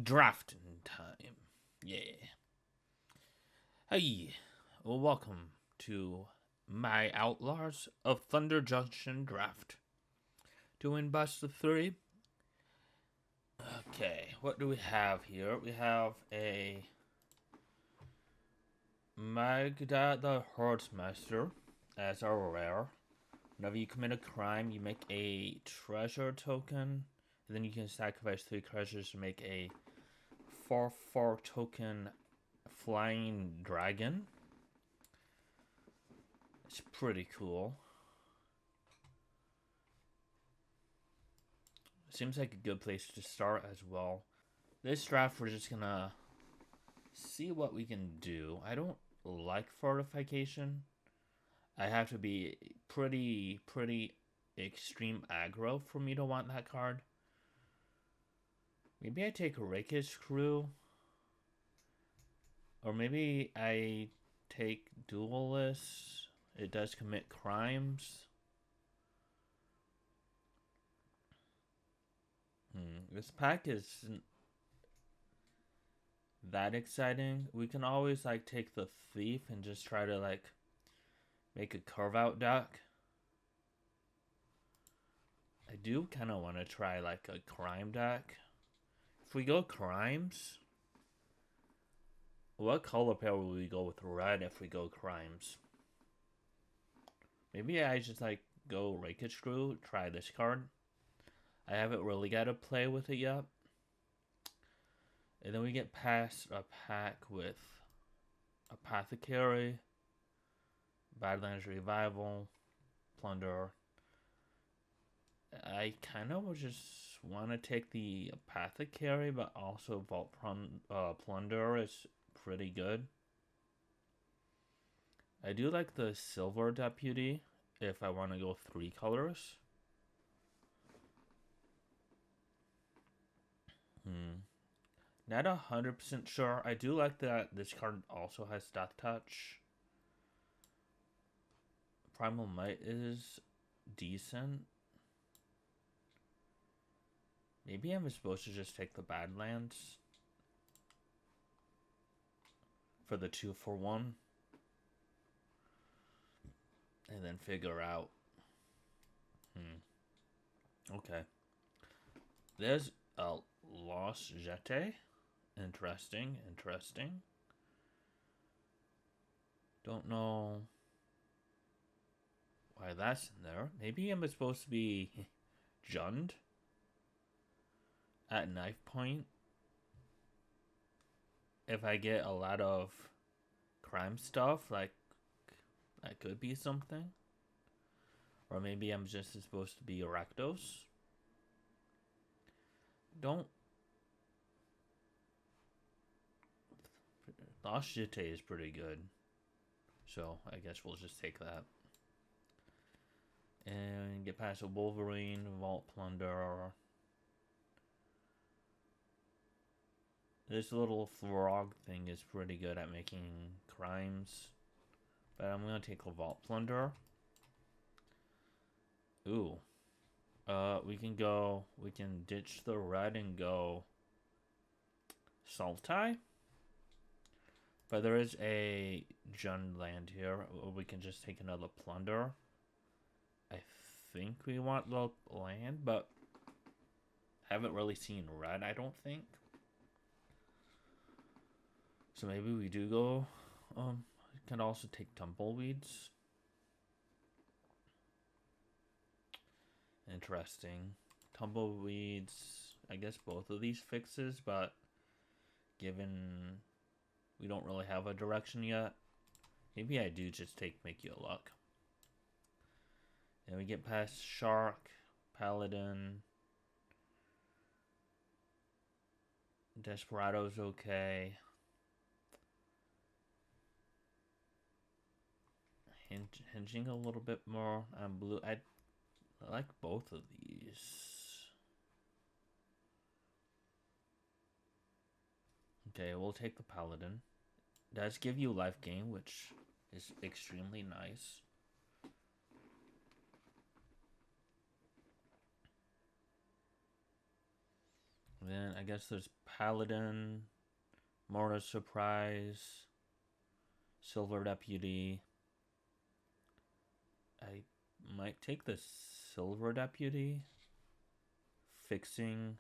Drafting time. Yeah. Hey, well, welcome to my Outlaws of Thunder Junction draft. Doing best of three. Okay, what do we have here? We have a Magda the Hordsmaster as our rare. Whenever you commit a crime, you make a treasure token. And then you can sacrifice 3 treasures to make a 4/4 token flying dragon. It's pretty cool. Seems like a good place to start as well. This draft, we're just gonna see what we can do. I don't like fortification. I have to be pretty extreme aggro for me to want that card. Maybe I take a Rakish Crew. Or maybe I take Duelist. It does commit crimes. This pack isn't that exciting. We can always like take the Thief and just try to like make a carve out deck. I do kind of want to try like a crime deck. If we go crimes, what color pair will we go with red if we go crimes? Maybe I just like go Rakish Crew, try this card. I haven't really got to play with it yet. And then we get past a pack with Apothecary, Badlands Revival, Plunder. I kind of just want to take the Apothecary, but also Plunder is pretty good. I do like the Silver Deputy if I want to go 3 colors. Not 100% sure. I do like that this card also has Death Touch. Primal Might is decent. Maybe I'm supposed to just take the Badlands for the 2-for-1 and then figure out. Okay. There's a Lost Jete. Interesting. Don't know why that's in there. Maybe I'm supposed to be Jund at knife point. If I get a lot of crime stuff, like that could be something. Or maybe I'm just supposed to be Rakdos. Don't. Lost Jete is pretty good. So I guess we'll just take that. And get past a Wolverine, Vault Plunder. This little frog thing is pretty good at making crimes. But I'm going to take a Vault Plunder. Ooh. We can ditch the red and go Sultai. But there is a Jund land here. We can just take another Plunder. I think we want the land, but haven't really seen red, I don't think. So maybe we do go. Can also take Tumbleweeds. Interesting. Tumbleweeds, I guess both of these fixes, but given we don't really have a direction yet, maybe I do just take Make You Luck. And we get past Shark, Paladin. Desperado's okay. Hinging a little bit more on blue. I like both of these. Okay, we'll take the Paladin. It does give you life gain, which is extremely nice. Then I guess there's Paladin, Mortar Surprise, Silver Deputy. I might take the Silver Deputy. Fixing.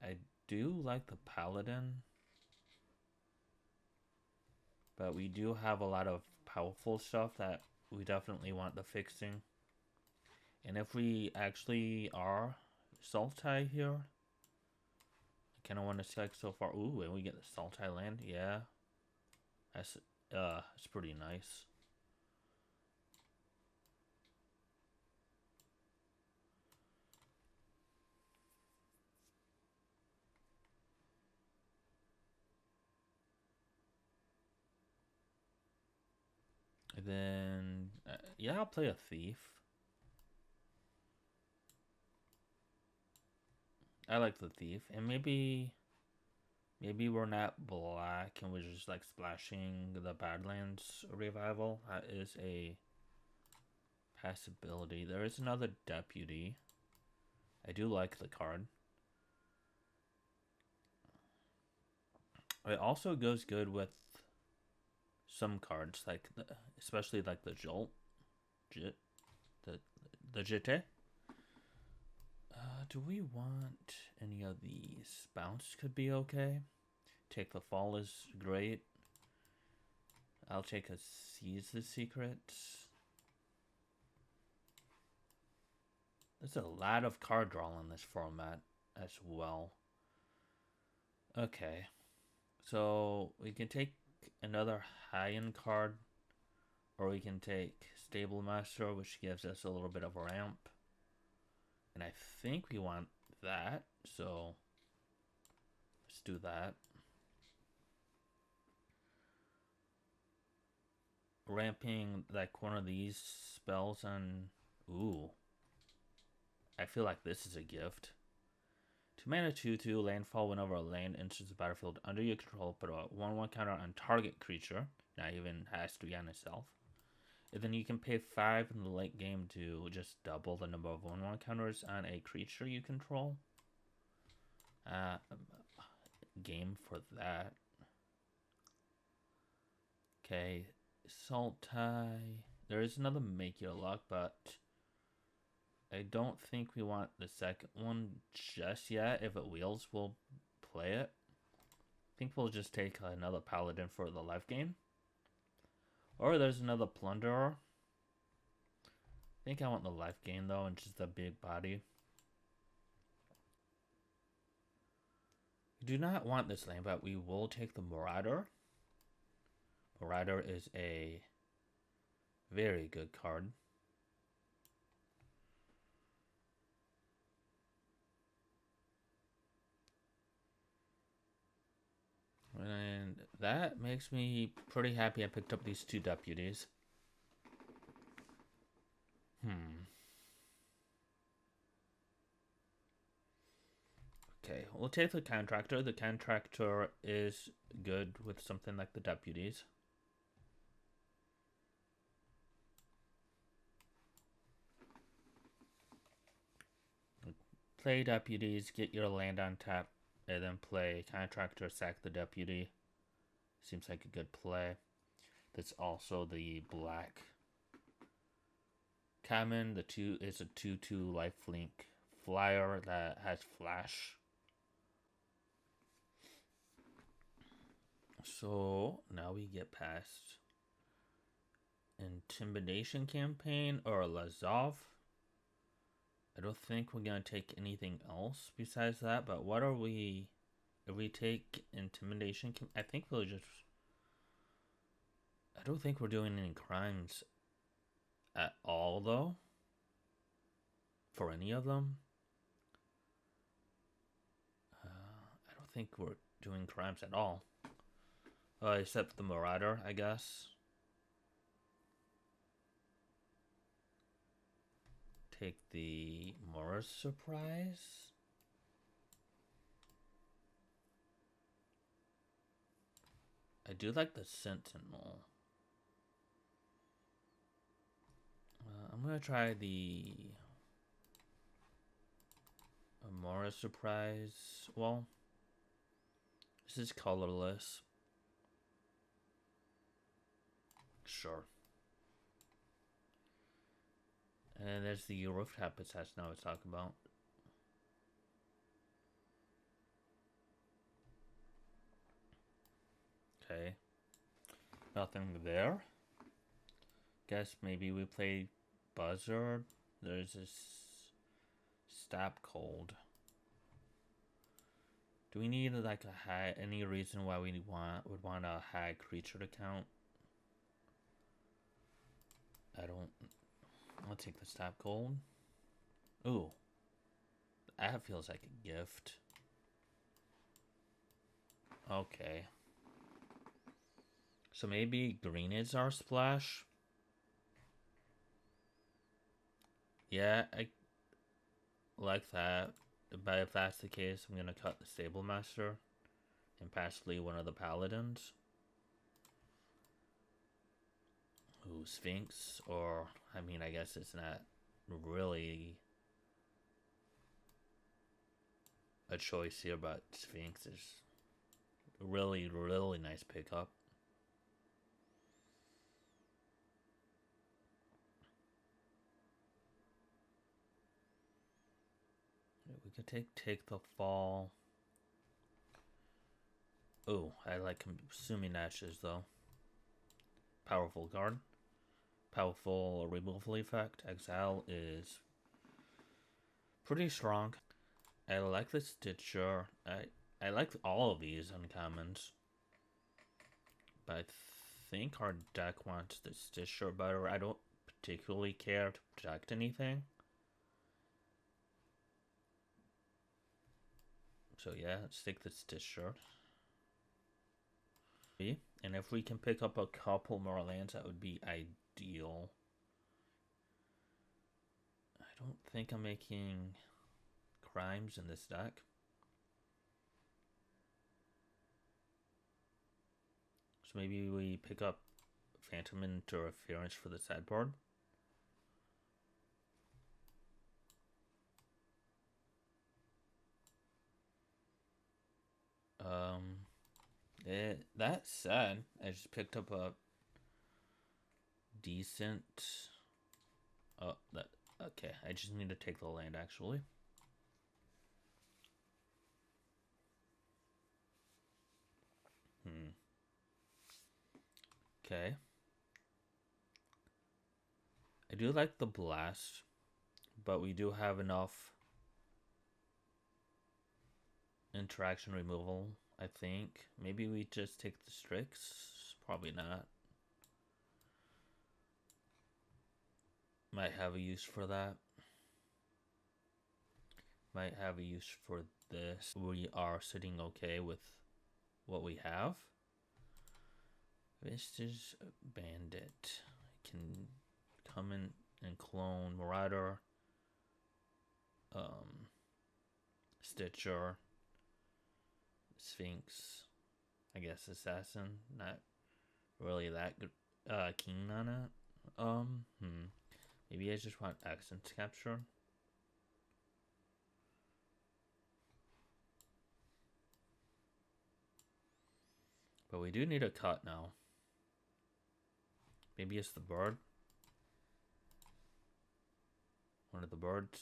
I do like the Paladin. But we do have a lot of powerful stuff that we definitely want the fixing. And if we actually are Sultai here, I kind of want to select so far. Ooh, and we get the Sultai land. Yeah. It's pretty nice. And then, yeah, I'll play a Thief. I like the Thief. And maybe we're not black and we're just like splashing the Badlands revival. That is a possibility. There is another deputy. I do like the card. It also goes good with some cards, like especially like the Jolt, the Jite. Do we want any of these? Bounce could be okay. Take the Fall is great. I'll take a Seize the Secrets. There's a lot of card draw in this format as well. Okay. So we can take another high-end card, or we can take Stable Master, which gives us a little bit of a ramp. And I think we want that, so let's do that. Ramping like one of these spells on... Ooh. I feel like this is a gift. 2 mana 2/2 landfall whenever a land enters the battlefield under your control, put a 1/1 counter on target creature. Not even has to be on itself. And then you can pay 5 in the late game to just double the number of 1/1 counters on a creature you control. Game for that. Okay, Sultai. There is another Make Your Luck, but I don't think we want the second one just yet. If it wheels, we'll play it. I think we'll just take another Paladin for the life gain. Or there's another Plunderer. I think I want the life gain though, and just a big body. We do not want this lane, but we will take the Marauder. Marauder is a very good card. And that makes me pretty happy I picked up these 2 deputies. Okay, we'll take the Contractor. The Contractor is good with something like the deputies. Play deputies, get your land on tap, and then play Contractor, sack the deputy. Seems like a good play. That's also the black common. The 2 is a 2/2 lifelink flyer that has flash. So now we get past Intimidation Campaign or Lazov. I don't think we're going to take anything else besides that, but what are we... If we take Intimidation... I think we'll just... I don't think we're doing any crimes at all, though. For any of them. I don't think we're doing crimes at all. Except the Marauder, I guess. Take the Morris Surprise. I do like the Sentinel. I'm gonna try the... More a surprise. Well, this is colorless. Sure. And there's the roof habitats now I was talking about. Okay. Nothing there. Guess maybe we play Buzzard. There's this Stab Cold. Do we need like a high? Any reason why we would want a high creature to count? I don't. I'll take the Stab Cold. Ooh, that feels like a gift. Okay. So maybe green is our splash. Yeah, I like that. But if that's the case, I'm gonna cut the Stable Master and possibly one of the Paladins. Ooh, Sphinx, or I mean, I guess it's not really a choice here, but Sphinx is really, really nice pickup. We could take the fall. Oh, I like consuming ashes though. Powerful guard. Powerful removal effect. Exile is pretty strong. I like the Stitcher. I like all of these uncommons. But I think our deck wants the Stitcher better. I don't particularly care to protect anything. So yeah, let's take the Stitcher. And if we can pick up a couple more lands, that would be ideal. I don't think I'm making crimes in this deck. So maybe we pick up Phantom Interference for the sideboard. That said, I just picked up a decent. Oh, that okay. I just need to take the land actually. Okay. I do like the blast, but we do have enough interaction removal. I think maybe we just take the Strix. Probably not. Might have a use for that. Might have a use for this. We are sitting okay with what we have. Vistas Bandit can come in and clone Marauder, Stitcher, Sphinx, I guess Assassin. Not really that good, keen on it. Maybe I just want Accent Capture. But we do need a cut now. Maybe it's the bird. One of the birds.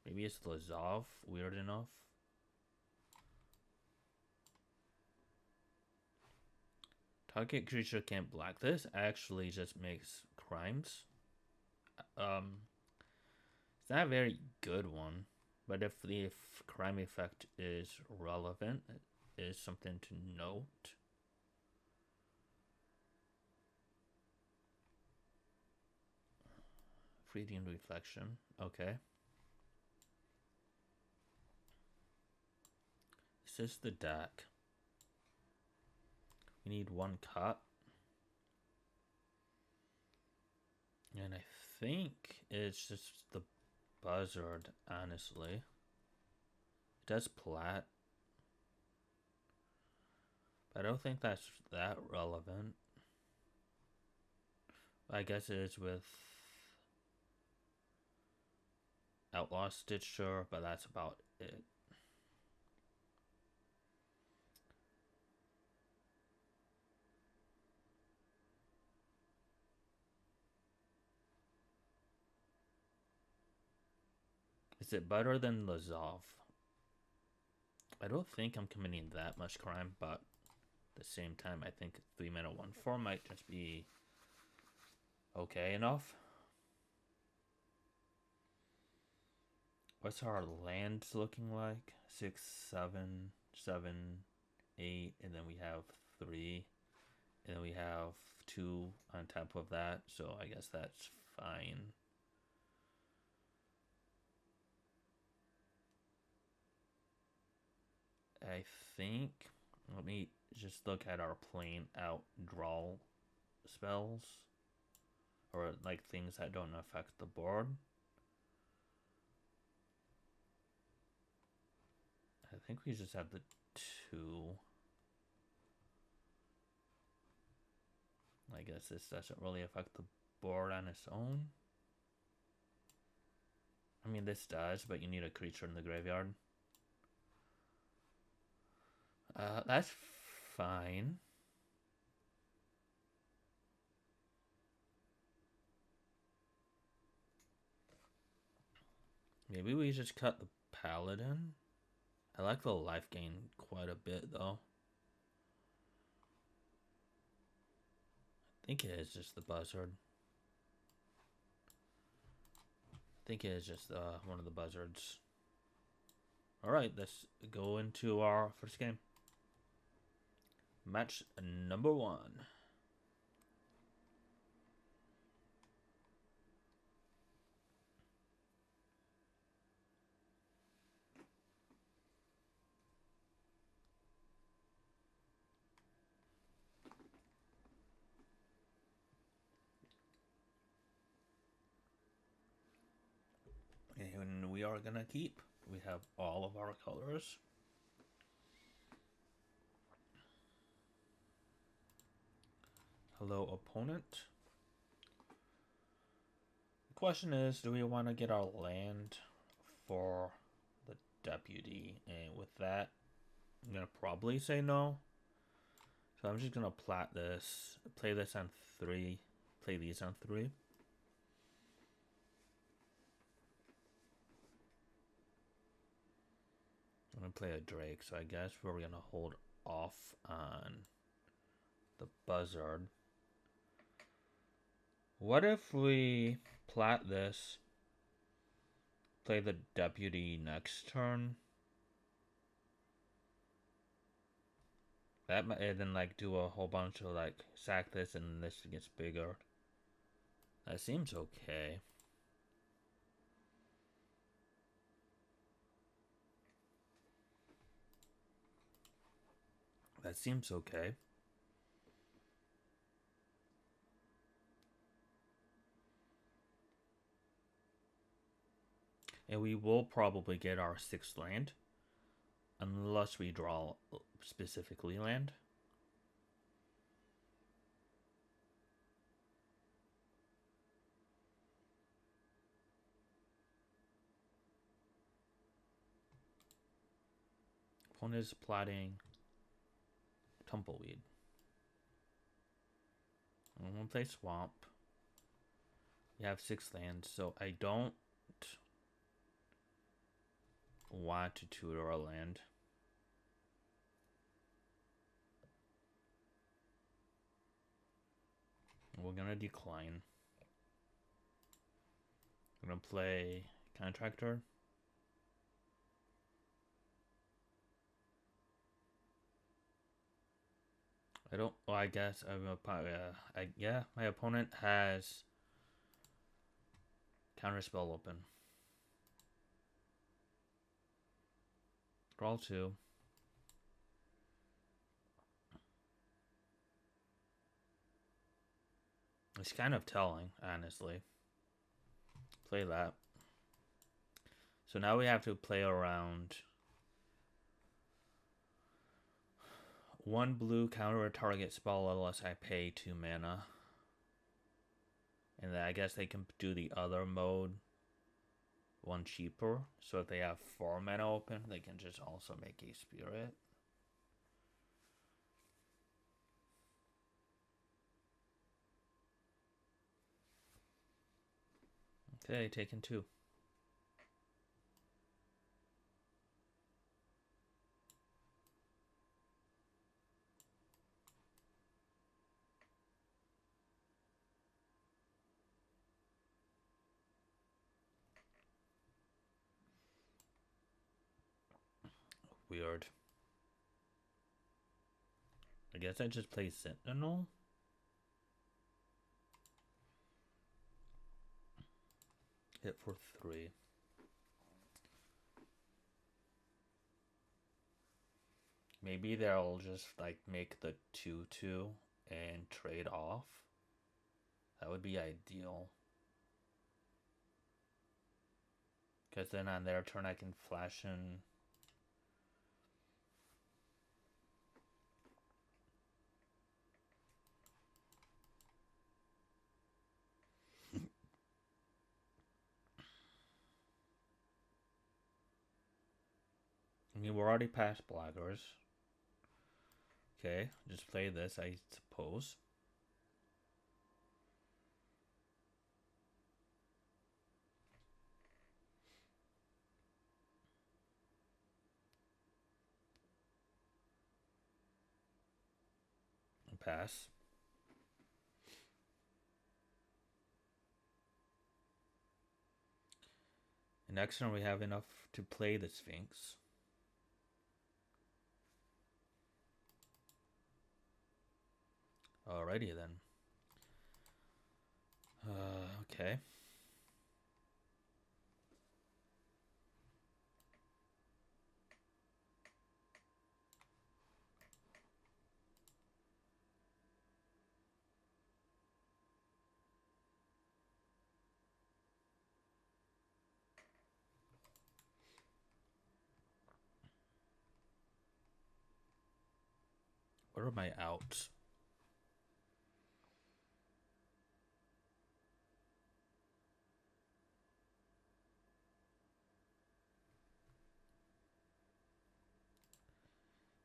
Maybe it's the Lazav. Weird enough. Target creature can't block this. Actually just makes crimes. It's not a very good one. But if the crime effect is relevant, it is something to note. Fleeting Reflection. Okay. This is the deck. We need one cut. And I think it's just the Buzzard, honestly. It does plat. But I don't think that's that relevant. I guess it is with Outlaw Stitcher, but that's about it. Is it better than Lazov? I don't think I'm committing that much crime, but at the same time, I think 3-mana 1/4 might just be okay enough. What's our lands looking like? 6, 7, 7, 8, and then we have 3, and then we have 2 on top of that, so I guess that's fine. I think, let me just look at our plain out draw spells, or like things that don't affect the board. I think we just have the 2. I guess this doesn't really affect the board on its own. I mean, this does, but you need a creature in the graveyard. That's fine. Maybe we just cut the paladin. I like the life gain quite a bit, though. I think it is just the buzzard. I think it is just one of the buzzards. Alright, let's go into our first game. Match number 1. And we are gonna keep. We have all of our colors. Hello, opponent. The question is, do we want to get our land for the deputy? And with that, I'm gonna probably say no. So I'm just gonna play this on 3, play these on 3. I'm gonna play a Drake, so I guess we're gonna hold off on the buzzard. What if we plat this, play the deputy next turn? That might, and then like do a whole bunch of like sack this and this gets bigger. That seems okay. That seems okay. And we will probably get our 6th land. Unless we draw specifically land. Opponent is plotting Tumbleweed. I'm gonna play Swamp. We have 6 lands, so I don't want to tutor a land. We're gonna decline. I'm gonna play Contractor. I don't. Well, I guess I'm a. Yeah, my opponent has Counterspell open. Draw 2. It's kind of telling, honestly. Play that. So now we have to play around 1 blue, counter a target spell unless I pay 2 mana. And then I guess they can do the other mode one cheaper. So if they have 4 mana open, they can just also make a spirit. Okay, taken 2. Weird. I guess I just play Sentinel. Hit for 3. Maybe they'll just like make the 2/2 and trade off. That would be ideal. Because then on their turn I can flash in. I mean, we're already past blockers. Okay, just play this, I suppose. Pass. And next turn we have enough to play the Sphinx. Alrighty then. Okay. What are my outs?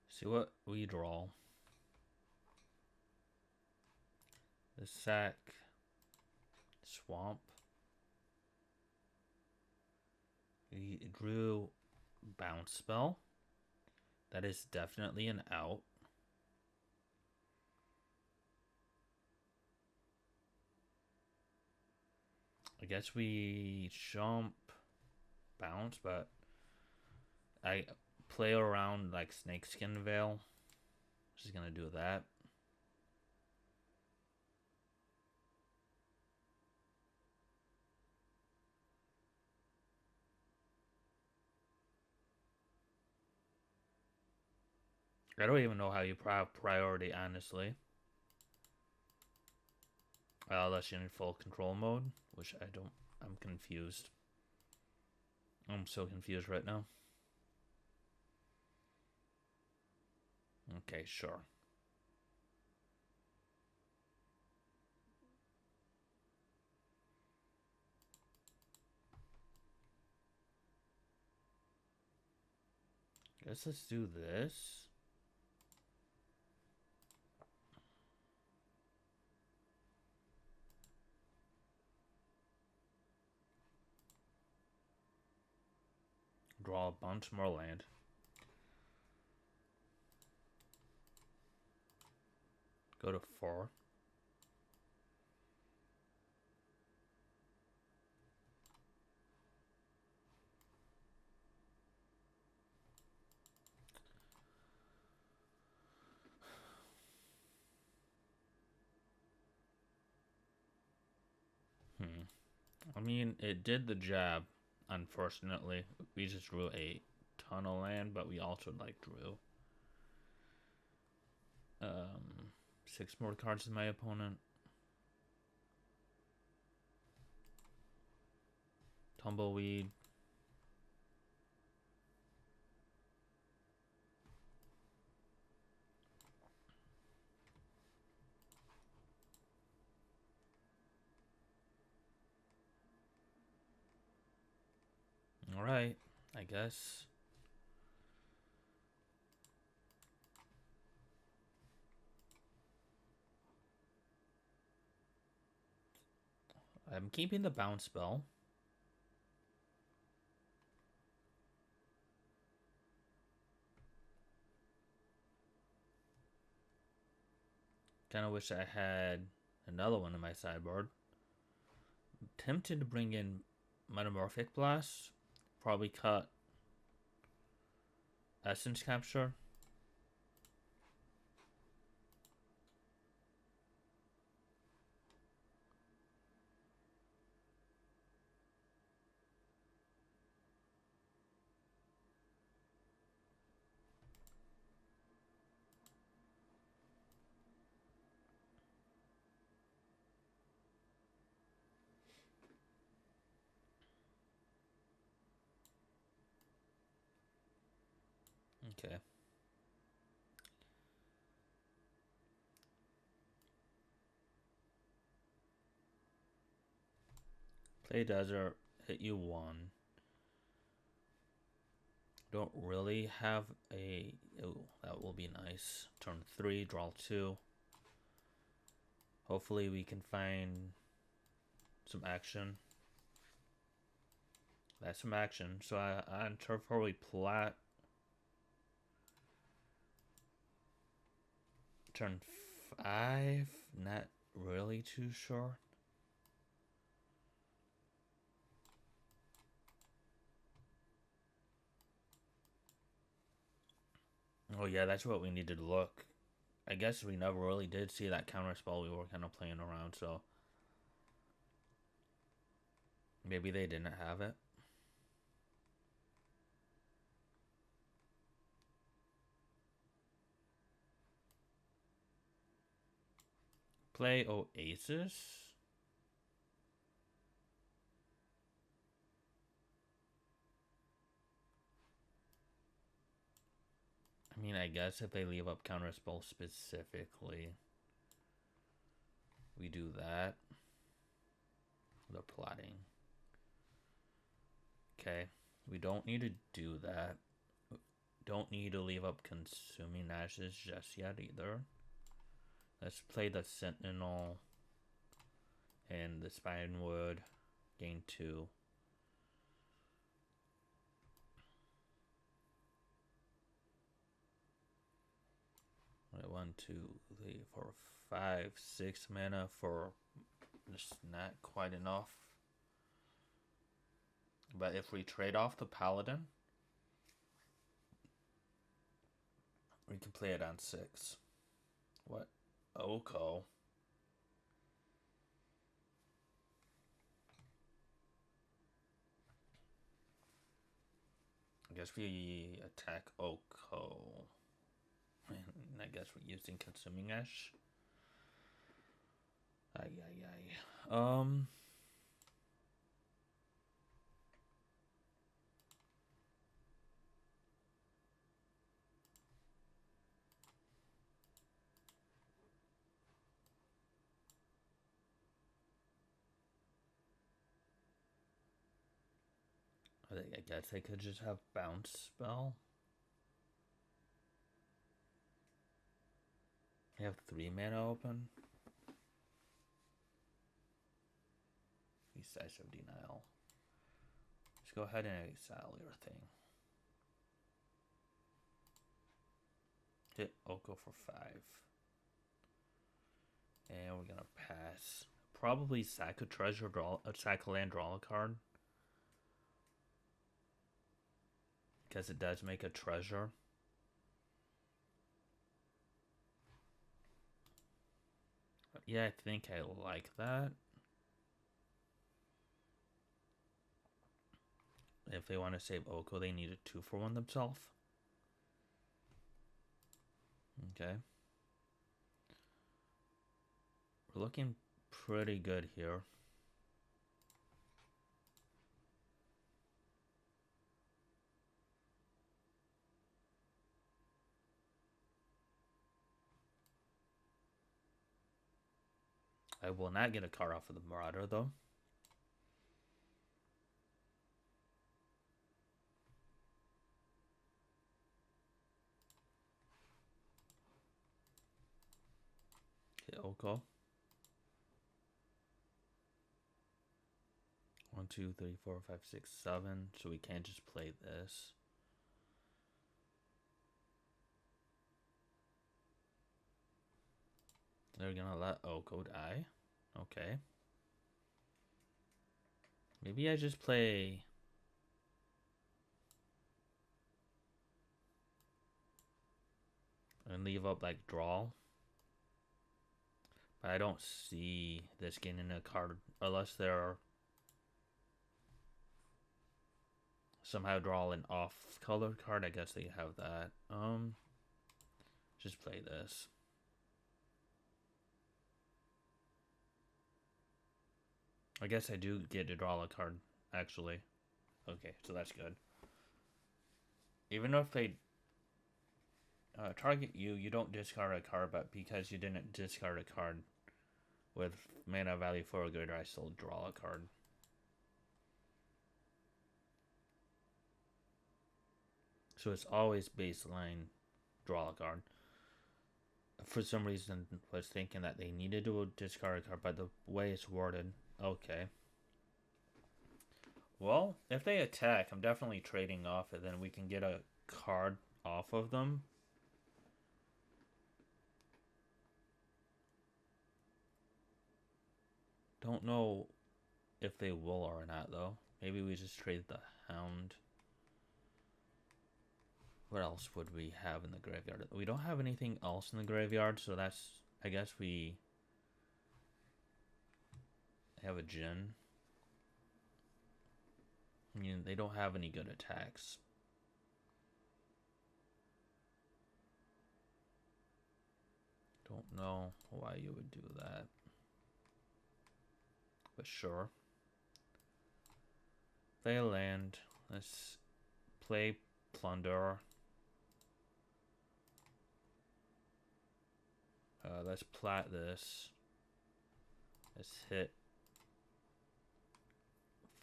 See what we draw. The sack. Swamp. We drew bounce spell. That is definitely an out. I guess we jump bounce, but I play around like Snakeskin Veil. Just gonna do that. I don't even know how you priority, honestly. Unless you're in full control mode, which I don't. I'm confused. I'm so confused right now. Okay, sure. Guess let's do this. Draw a bunch more land. Go to 4. I mean, it did the job. Unfortunately, we just drew a ton of land, but we also like drew 6 more cards than my opponent. Tumbleweed. Alright, I guess. I'm keeping the bounce spell. Kind of wish I had another one in my sideboard. I'm tempted to bring in Metamorphic Blast. Probably cut Essence Capture. Okay. Play Desert, hit you 1. Don't really have a... Oh, that will be nice. Turn 3, draw 2. Hopefully we can find some action. That's some action. So I'm probably plat. Turn 5. Not really too sure. Oh yeah, that's what we needed to look. I guess we never really did see that counter spell. We were kind of playing around, so maybe they didn't have it. Play Oasis. I mean, I guess if they leave up counter spell specifically, we do that. They're plotting. Okay, we don't need to do that. Don't need to leave up Consuming Ashes just yet either. Let's play the Sentinel and the Spinewood. Gain 2. Right, 1, 2, 3, 4, 5, 6 mana for just not quite enough. But if we trade off the Paladin, we can play it on 6. What? Oko. I guess we attack Oko. I guess we're using Consuming Ash. Ay, ay, ay. I guess I could just have Bounce Spell. I have 3 mana open. Decisive Denial. Let's go ahead and exile your thing. Hit Oko for 5. And we're gonna pass. Probably sack a treasure, sack a land, draw a card. Because it does make a treasure. Yeah, I think I like that. If they want to save Oko, they need a 2-for-1 themselves. Okay. We're looking pretty good here. I will not get a card off of the Marauder, though. Okay, Oko. 1, 2, 3, 4, 5, 6, 7. So we can't just play this. They're gonna let Oko die. Okay. Maybe I just play... and leave up like draw. But I don't see this getting a card unless they're somehow draw an off color card. I guess they have that. Just play this. I guess I do get to draw a card, actually. Okay, so that's good. Even if they target you, you don't discard a card, but because you didn't discard a card with mana value 4 or greater, I still draw a card. So it's always baseline draw a card. For some reason, I was thinking that they needed to discard a card, but the way it's worded, okay. Well, if they attack, I'm definitely trading off it. Then we can get a card off of them. Don't know if they will or not, though. Maybe we just trade the Hound. What else would we have in the graveyard? We don't have anything else in the graveyard, so that's... I guess we have a Jin. I mean, they don't have any good attacks. Don't know why you would do that. But sure. They land. Let's play Plunder. Let's plat this. Let's hit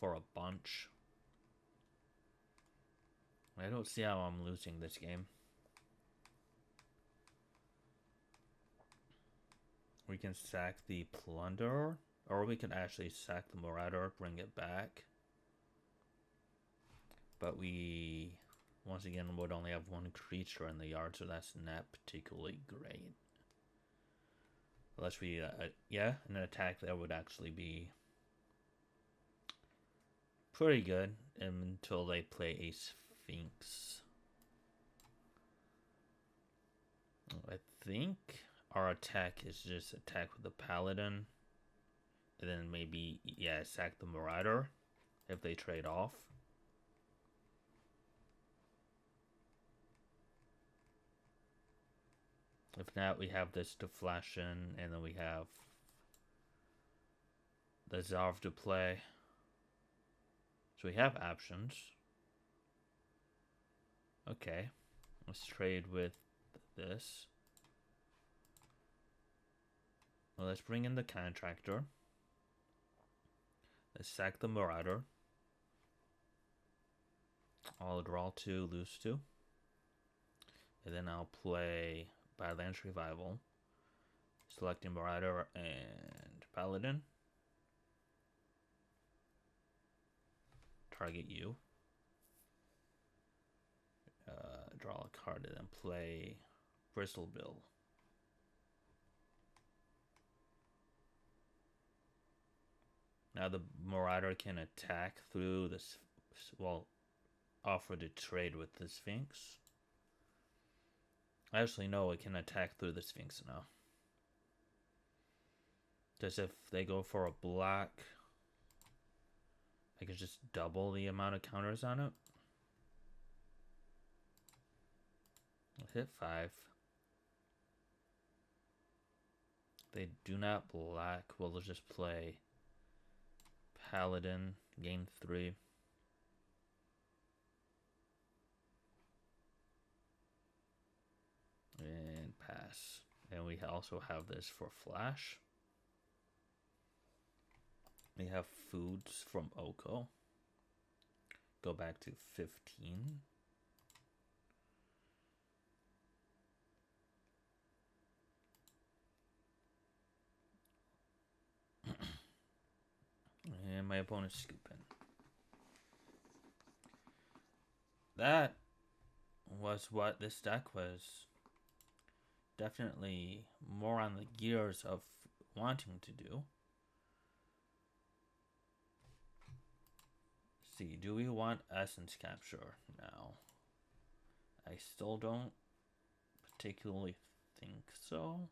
for a bunch. I don't see how I'm losing this game. We can sack the Plunderer, or we can actually sack the Marauder, bring it back. But we, once again, would only have one creature in the yard, so that's not particularly great. Unless we, yeah, an attack there would actually be pretty good until they play a Sphinx. I think our attack is just attack with the Paladin. And then maybe, yeah, sack the Marauder if they trade off. If not, we have this to flash in, and then we have the Zarv to play. So we have options. Okay, let's trade with this. Well, let's bring in the Contractor. Let's sack the Marauder. I'll draw 2, lose 2. And then I'll play Badlands Revival. Selecting Marauder and Paladin. Target you. Draw a card and then play Bristlebill. Now the Marauder can attack through this, well, offer to trade with the Sphinx. I actually know it can attack through the Sphinx now. Just if they go for a black, I can just double the amount of counters on it. I'll hit 5. They do not black. We'll just play Paladin, gain 3. And pass. And we also have this for flash. We have foods from Oko. Go back to 15. my opponent's scooping. That was what this deck was. Definitely more on the gears of wanting to do. See, do we want essence capture now? I still don't particularly think so.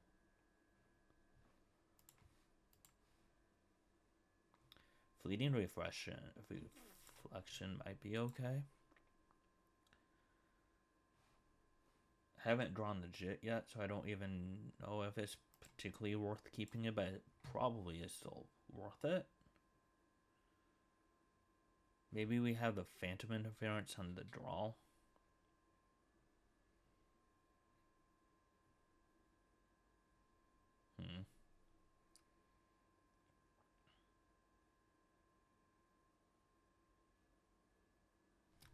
Fleeting reflection might be okay. Haven't drawn the JIT yet, so I don't even know if it's particularly worth keeping it, but it probably is still worth it. Maybe we have the Phantom Interference on the draw.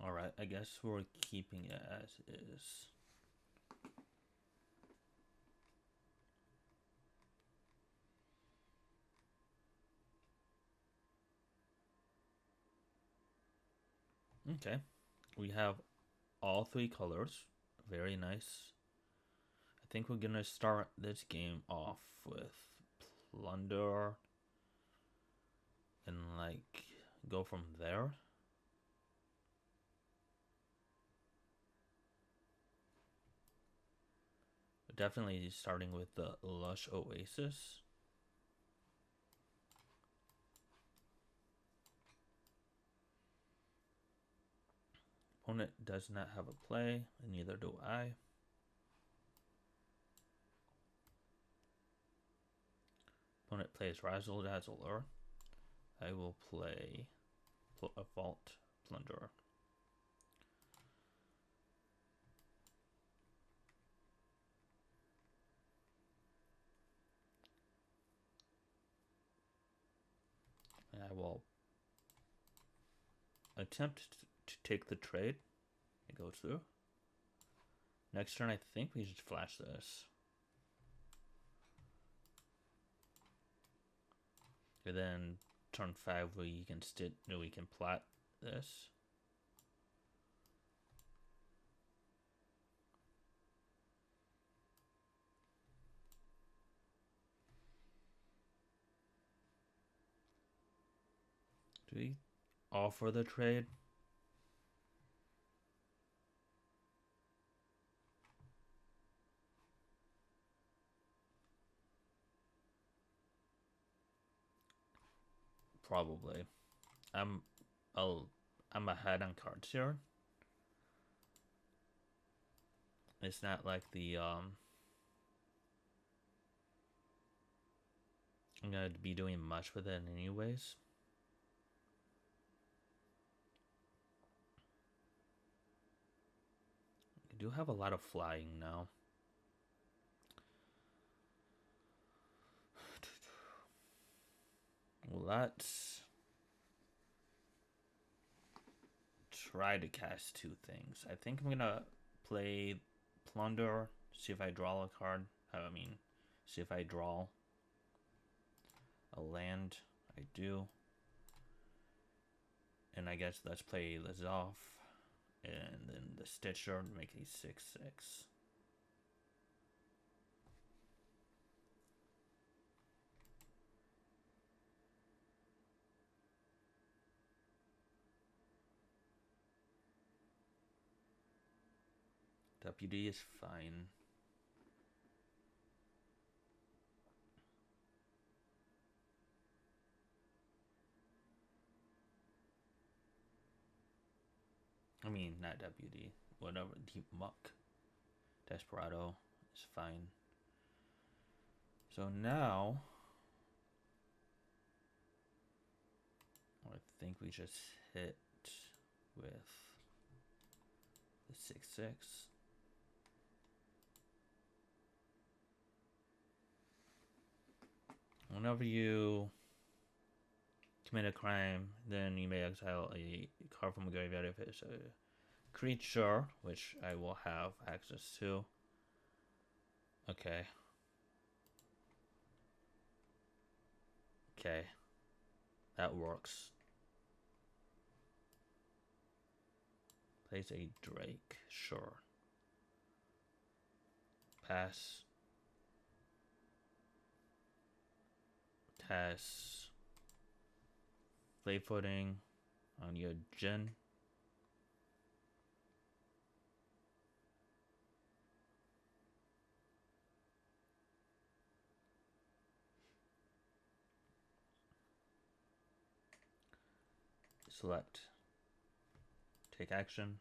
Alright, I guess we're keeping it as is. Okay, we have all three colors. Very nice. I think we're gonna start this game off with Plunder and like go from there. Definitely starting with the Lush Oasis. Opponent does not have a play, and neither do I. Opponent plays Razzle Dazzler. I will play a Vault Plunderer. And I will attempt to take the trade. It goes through. Next turn, I think we should flash this. And then turn 5, we can plot this. Do we offer the trade? Probably. I'm ahead on cards here. It's not like the I'm gonna be doing much with it anyways. I do have a lot of flying now. Let's try to cast two things. I think I'm gonna play Plunder, see if I draw a card. See if I draw a land. I do. And I guess let's play this off. And then the Stitcher to make a 6/6. WD is fine. I mean, not WD. Whatever. Deep Muck. Desperado is fine. So now, I think we just hit with the 6/6. Whenever you commit a crime, then you may exile a card from a graveyard if it's a creature, which I will have access to. Okay. That works. Place a Drake. Sure. Pass. Test. Play footing on your Jin. Select. Take action.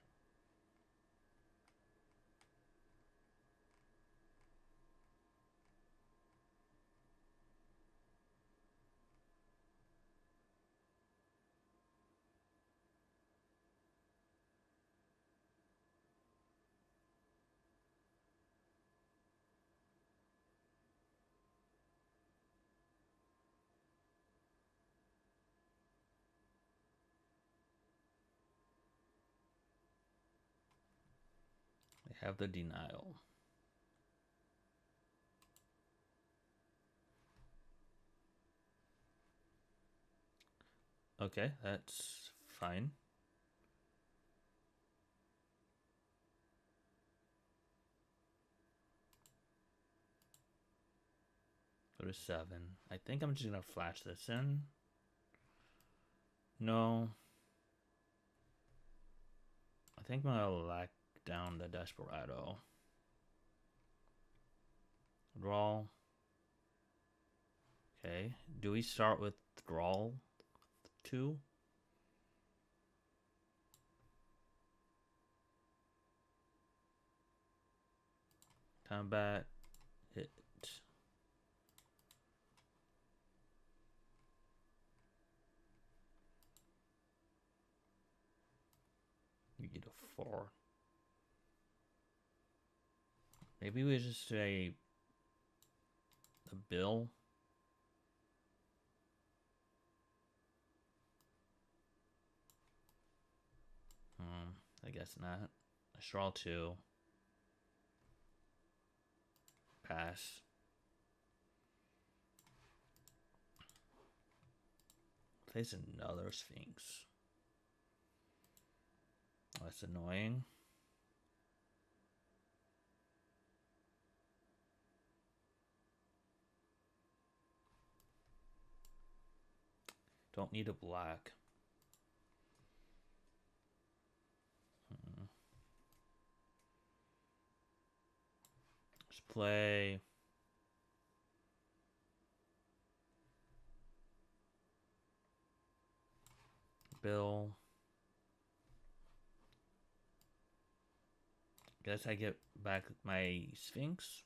They have the denial. Okay, that's fine. Go to 7. I think I'm just gonna flash this in. No. I think I'm gonna lock down the Desperado. Draw. Okay. Do we start with draw 2? Combat. Hit. You get a 4. Maybe we just say the bill. I guess not. A straw 2. Pass. Place another Sphinx. Oh, that's annoying. Don't need a black. Just play Bill. Guess I get back my Sphinx.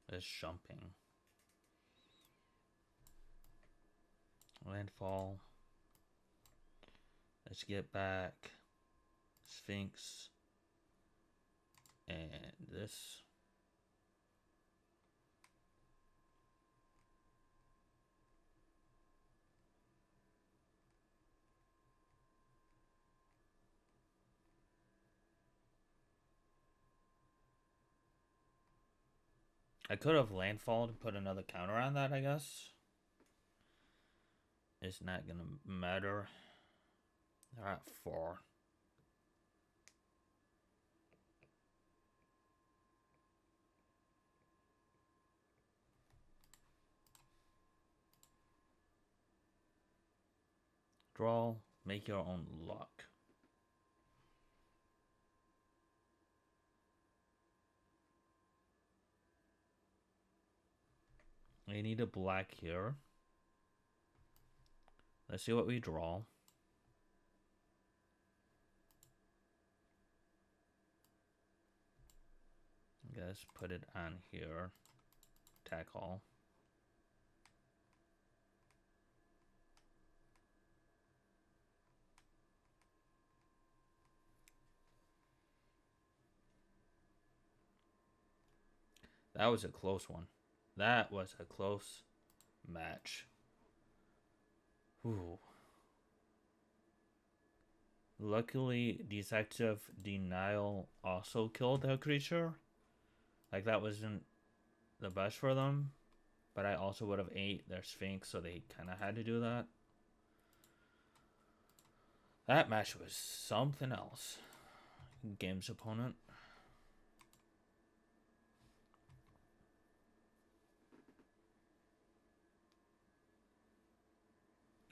It's jumping. Landfall. Let's get back Sphinx and this. I could have landfall to put another counter on that, I guess. It's not gonna matter. They're at 4. Draw, make your own luck. We need a black here. Let's see what we draw. Guess put it on here. Attack all. That was a close one. That was a close match. Ooh. Luckily, Detective Denial also killed that creature. Like, that wasn't the best for them. But I also would have ate their Sphinx, so they kind of had to do that. That match was something else. Game's opponent.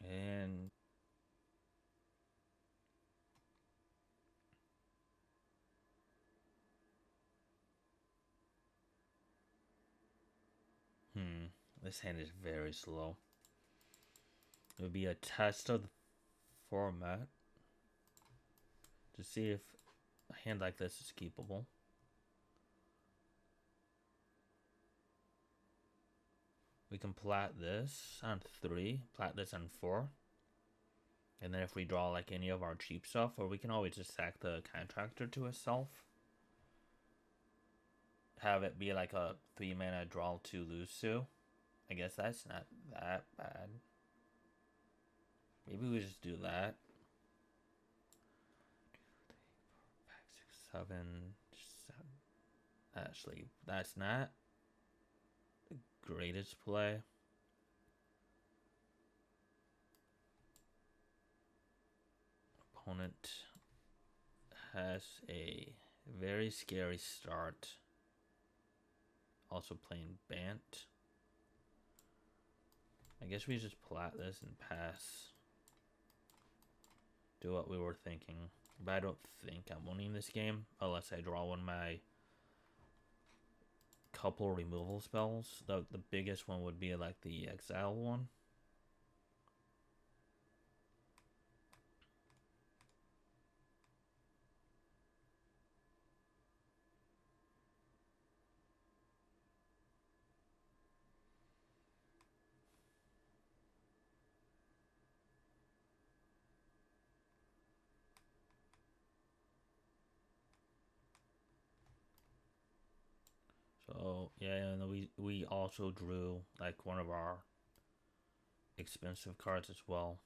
And this hand is very slow. It would be a test of the format to see if a hand like this is keepable. We can plat this on 3, plat this on 4. And then if we draw like any of our cheap stuff, or we can always just sack the contractor to itself. Have it be like a 3 mana draw to lose to. I guess that's not that bad. Maybe we just do that. 5, 6, 7. Actually, that's not the greatest play. Opponent has a very scary start. Also playing Bant. I guess we just plat this and pass. Do what we were thinking. But I don't think I'm winning this game unless I draw one of my couple removal spells. The biggest one would be like the exile one. So yeah, and we also drew like one of our expensive cards as well.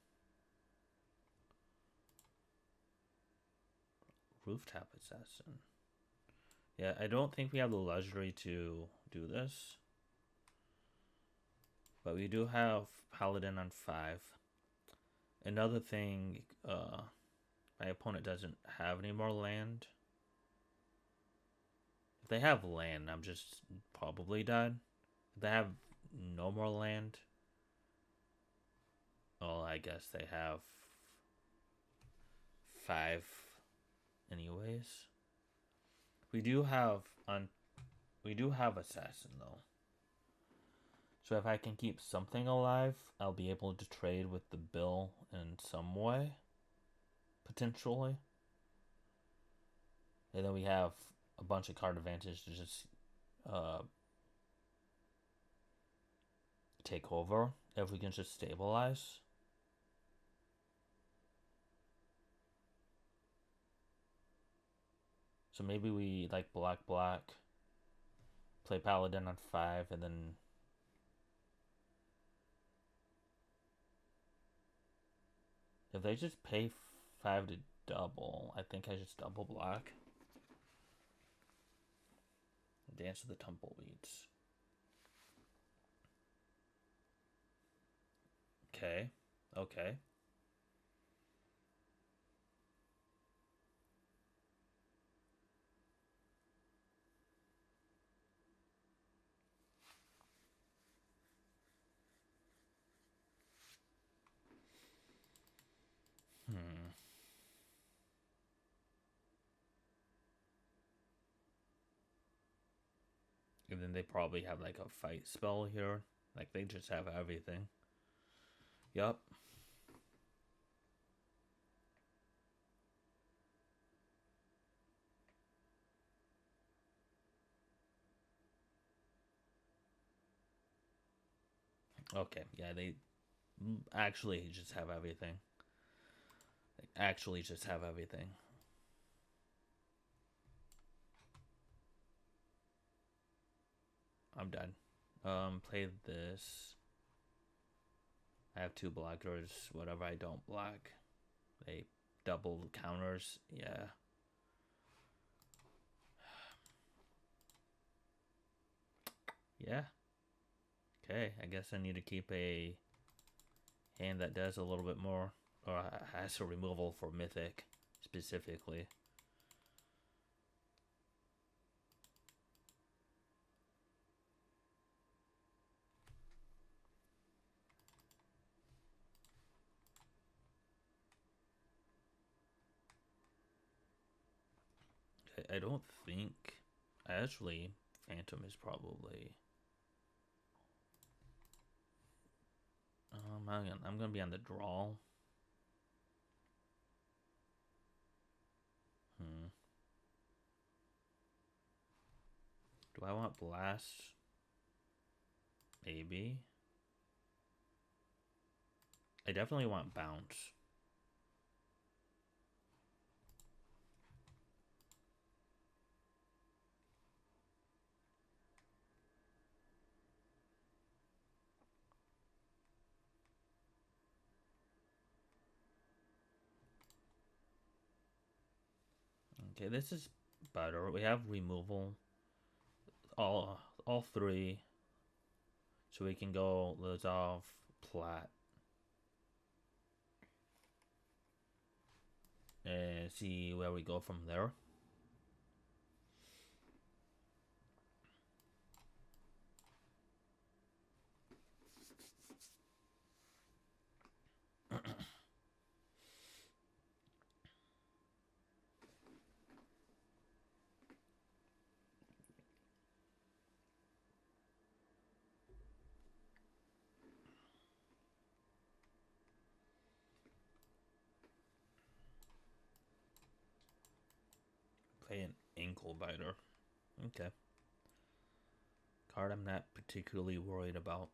Rooftop Assassin. Yeah, I don't think we have the luxury to do this. But we do have Paladin on 5. Another thing, my opponent doesn't have any more land. If they have land, I'm just probably dead. If they have no more land, well, I guess they have 5 anyways. We do have Assassin though. So if I can keep something alive, I'll be able to trade with the bill in some way. Potentially. And then we have a bunch of card advantage to just take over if we can just stabilize. So maybe we like black, play Paladin on 5, and then if they just pay 5 to double, I think I just double black. Dance of the Tumbleweeds. Okay. Okay. And then they probably have like a fight spell here. Like they just have everything. Yup. Okay, yeah, they actually just have everything. They actually just have everything. I'm done. Play this. I have two blockers. Whatever I don't block, they double counters. Yeah. Yeah. Okay, I guess I need to keep a hand that does a little bit more, or has a removal for Mythic, specifically. I don't think... Actually, Phantom is probably... I'm gonna be on the draw. Do I want Blast? Maybe. I definitely want Bounce. Okay, this is better. We have removal. All three. So we can go Resolve, Plat. And see where we go from there. Play an Ankle Biter. Okay. Card I'm not particularly worried about.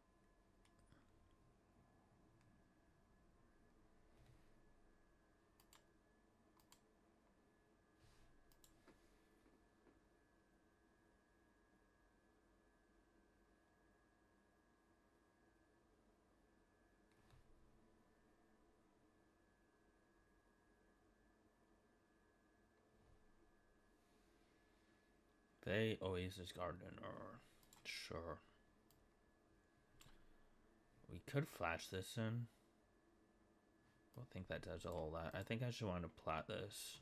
They Oasis Gardener. Sure. We could flash this in. I don't think that does all that. I think I should want to plat this.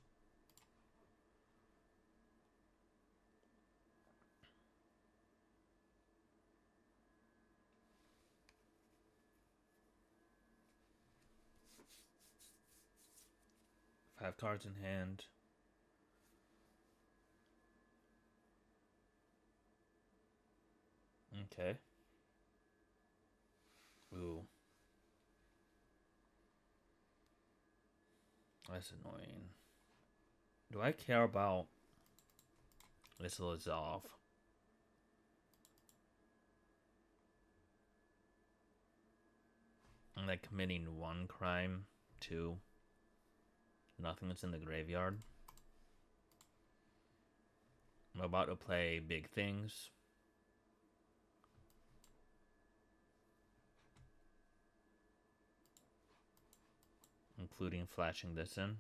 Five cards in hand. Okay. Ooh. That's annoying. Do I care about this Resolve? I'm like committing one crime to nothing that's in the graveyard. I'm about to play big things. Including flashing this in.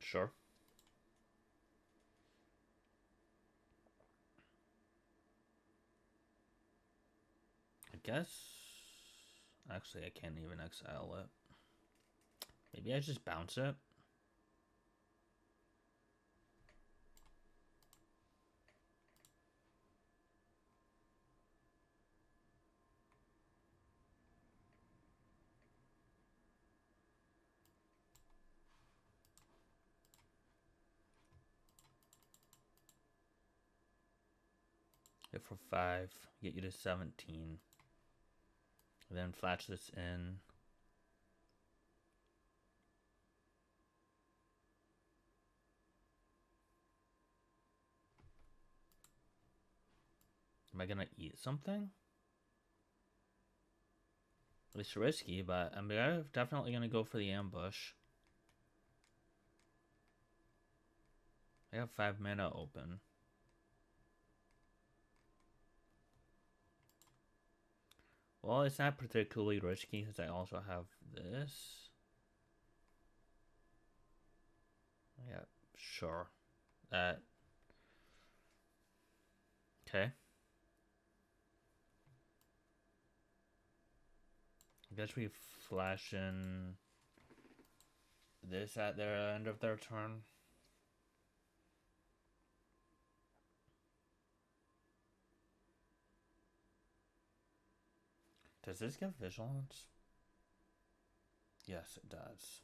Sure. I guess... Actually, I can't even exile it. Maybe I just bounce it. Hit for 5, get you to 17. Then flash this in. Am I gonna eat something? It's risky, but I'm definitely gonna go for the ambush. I have 5 mana open. Well, it's not particularly risky because I also have this. Yeah, sure. That. Okay. I guess we flash in this at their end of their turn. Does this give vigilance? Yes, it does.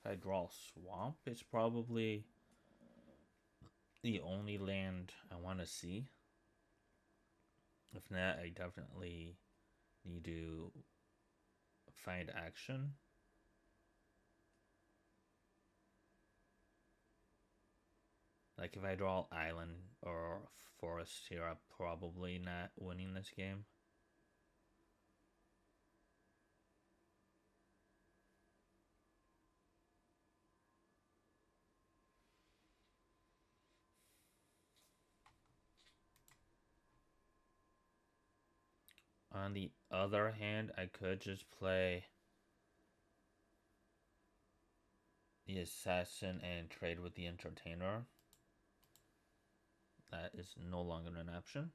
If I draw Swamp, it's probably the only land I want to see. If not, I definitely need to find action. Like if I draw Island or Forest here, I'm probably not winning this game. On the other hand, I could just play the Assassin and trade with the Entertainer. That is no longer an option.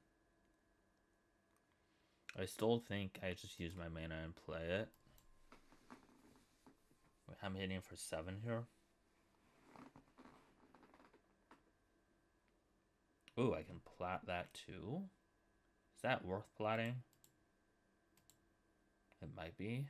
I still think I just use my mana and play it. I'm hitting for 7 here. Ooh, I can plat that too. Is that worth platting? It might be.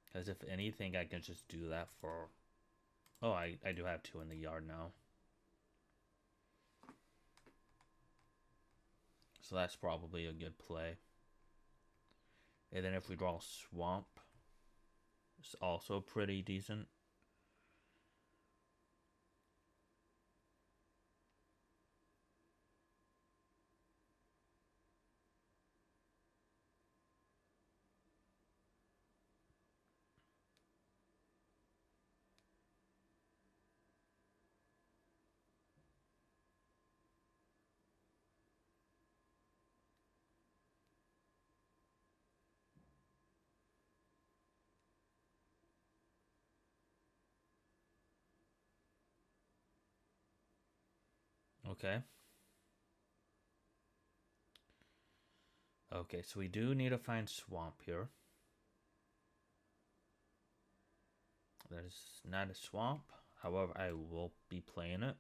Because if anything, I can just do that for... Oh, I do have 2 in the yard now. So that's probably a good play. And then if we draw Swamp, it's also pretty decent. Okay. Okay, so we do need to find Swamp here. That is not a Swamp. However, I will be playing it.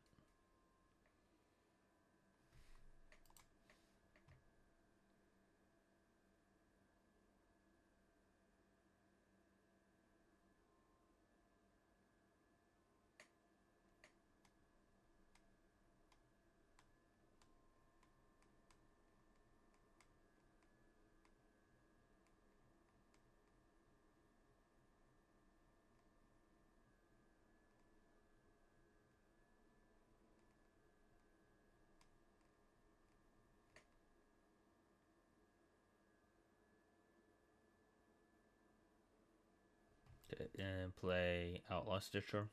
Okay, and play Outlaw Stitcher.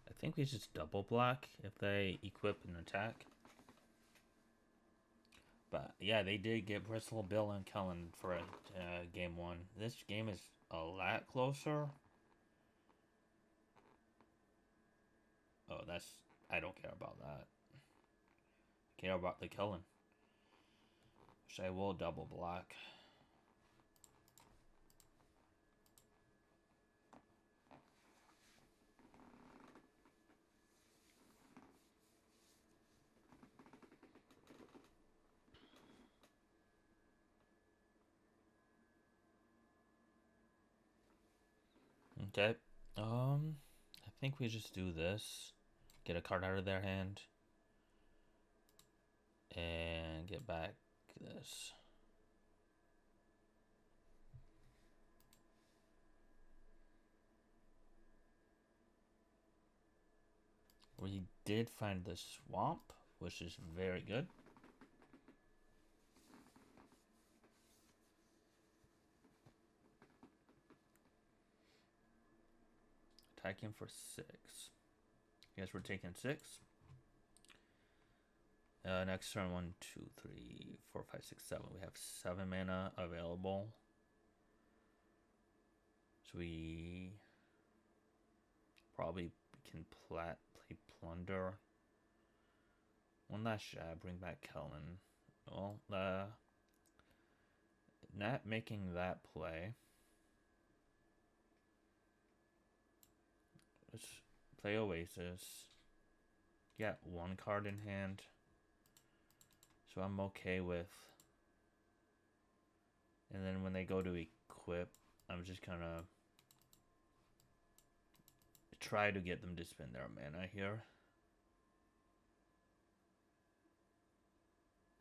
I think we just double block if they equip an attack. But yeah, they did get Bristle, Bill, and Kellen for game 1. This game is a lot closer. Oh, that's... I don't care about that. I care about the Kellen. So I will double block. Okay. I think we just do this. Get a card out of their hand. And get back this. We did find the swamp, which is very good. Attacking for 6. Guess we're taking 6. Next turn, 1, 2, 3, 4, 5, 6, 7. We have 7 mana available. So we probably can play Plunder. One last shot, bring back Kellen. Well, not making that play. Let's play Oasis. Get one card in hand. So I'm okay with. And then when they go to equip, I'm just gonna try to get them to spend their mana here.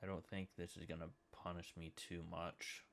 I don't think this is gonna punish me too much.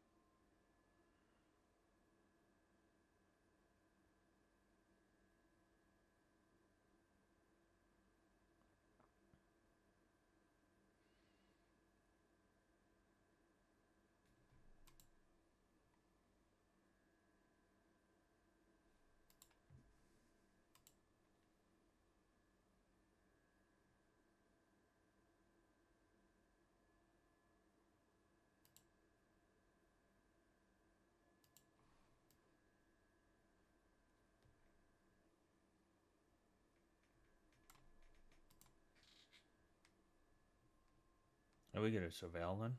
Are we gonna surveil then?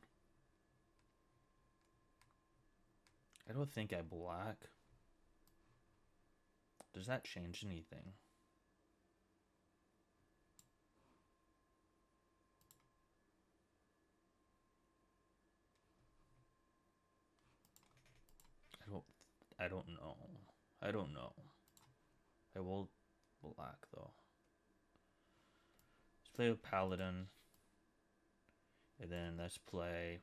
I don't think I black. Does that change anything? I don't know. I don't know. I will black though. Let's play with Paladin. And then let's play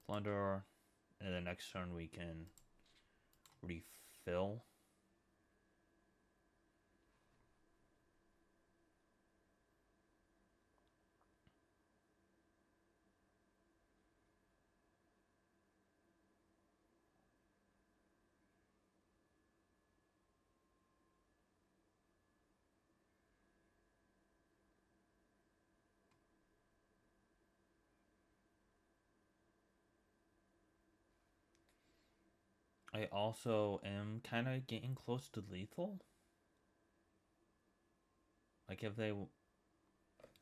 Plunder. And then next turn we can refill. I also am kind of getting close to lethal. Like if they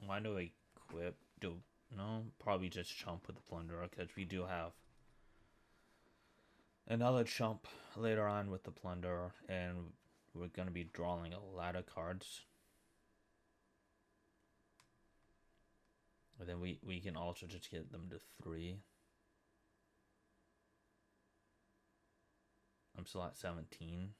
want to equip, probably just chump with the Plunderer because we do have another chump later on with the Plunderer, and we're going to be drawing a lot of cards. And then we can also just get them to 3. I'm still at 17.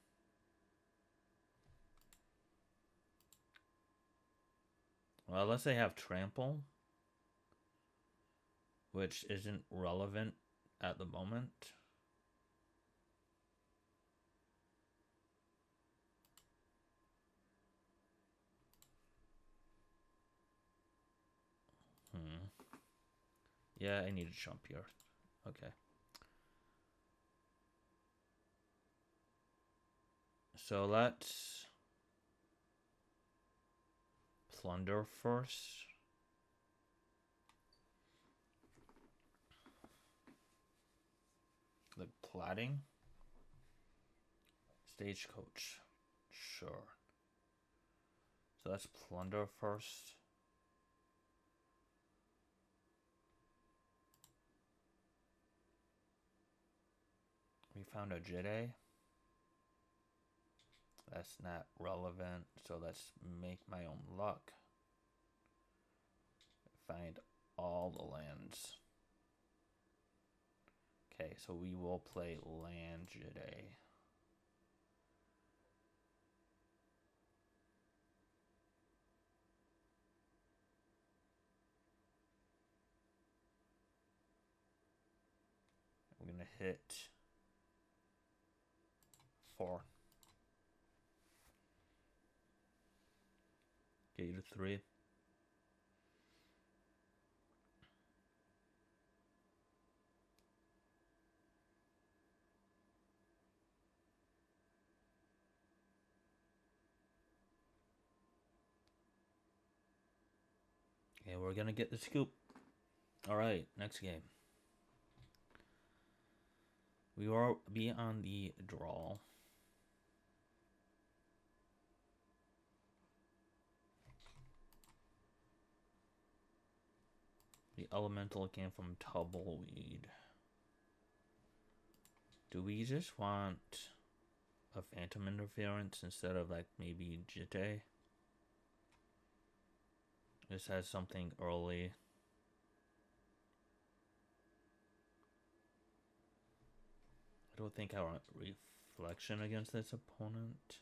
Well, unless they have Trample, which isn't relevant at the moment. Yeah, I need a chump here. Okay. So let's Plunder first. Like plotting. Stagecoach. Sure. So let's Plunder first. found a Jide. That's not relevant, so let's make my own luck. Find all the lands. Okay, so we will play land Jide. I'm gonna hit 4. Get you to 3. Okay, we're gonna get the scoop. Alright, next game. We will be on the draw. The elemental came from Tumbleweed. Do we just want a phantom interference instead of like maybe Jite? This has something early. I don't think I want reflection against this opponent.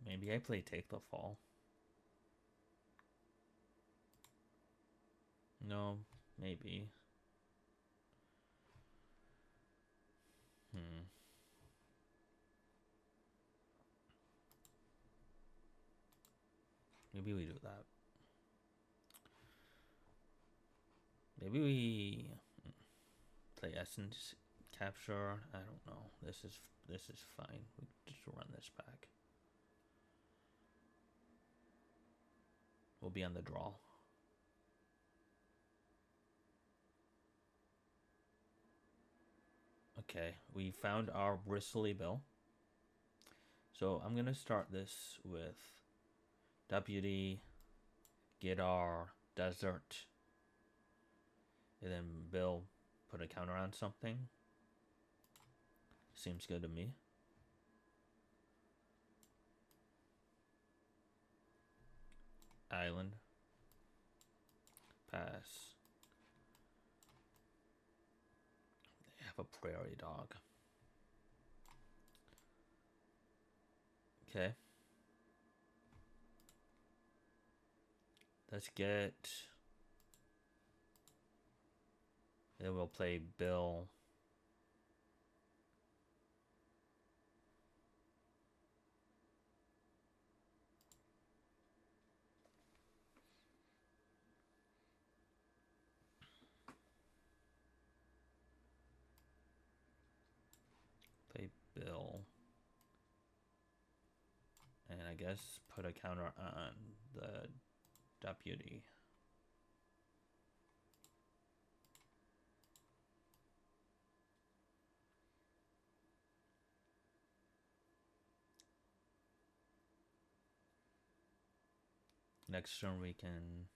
Maybe I play Take the Fall. No, maybe. Maybe we do that. Maybe we play Essence Capture. I don't know. This is fine. We just run this back. We'll be on the draw. Okay, we found our Bristly Bill. So I'm gonna start this with Deputy, get our Desert, and then Bill put a counter on something. Seems good to me. Island. Pass. They have a prairie dog. Okay. Let's get... Then we'll play Bill. Play Bill. And I guess put a counter on the Deputy. Next turn we can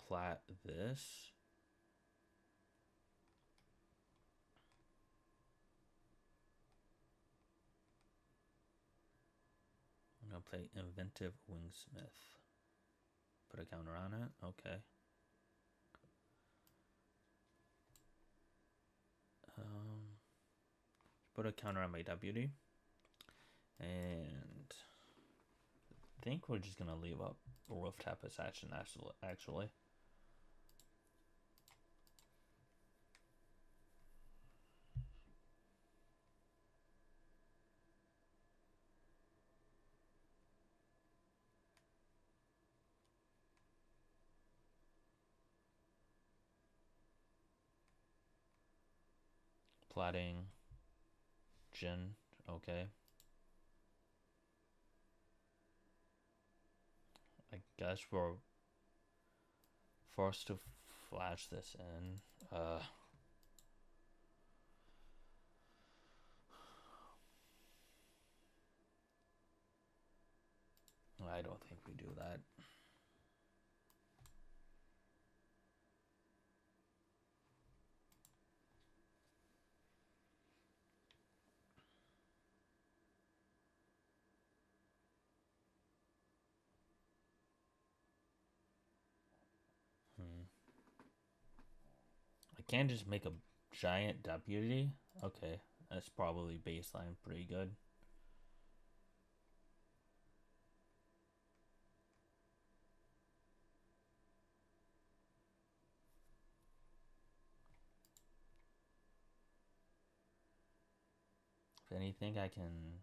plat this. I'm gonna play Inventive Wingsmith. Put a counter on it. Okay. Put a counter on my Deputy. And I think we're just gonna leave up Rooftop Assassin actually. Plotting Jin, okay. I guess we're forced to flash this in. I don't think we do that. I can't just make a giant deputy. Okay, that's probably baseline pretty good. If anything, I can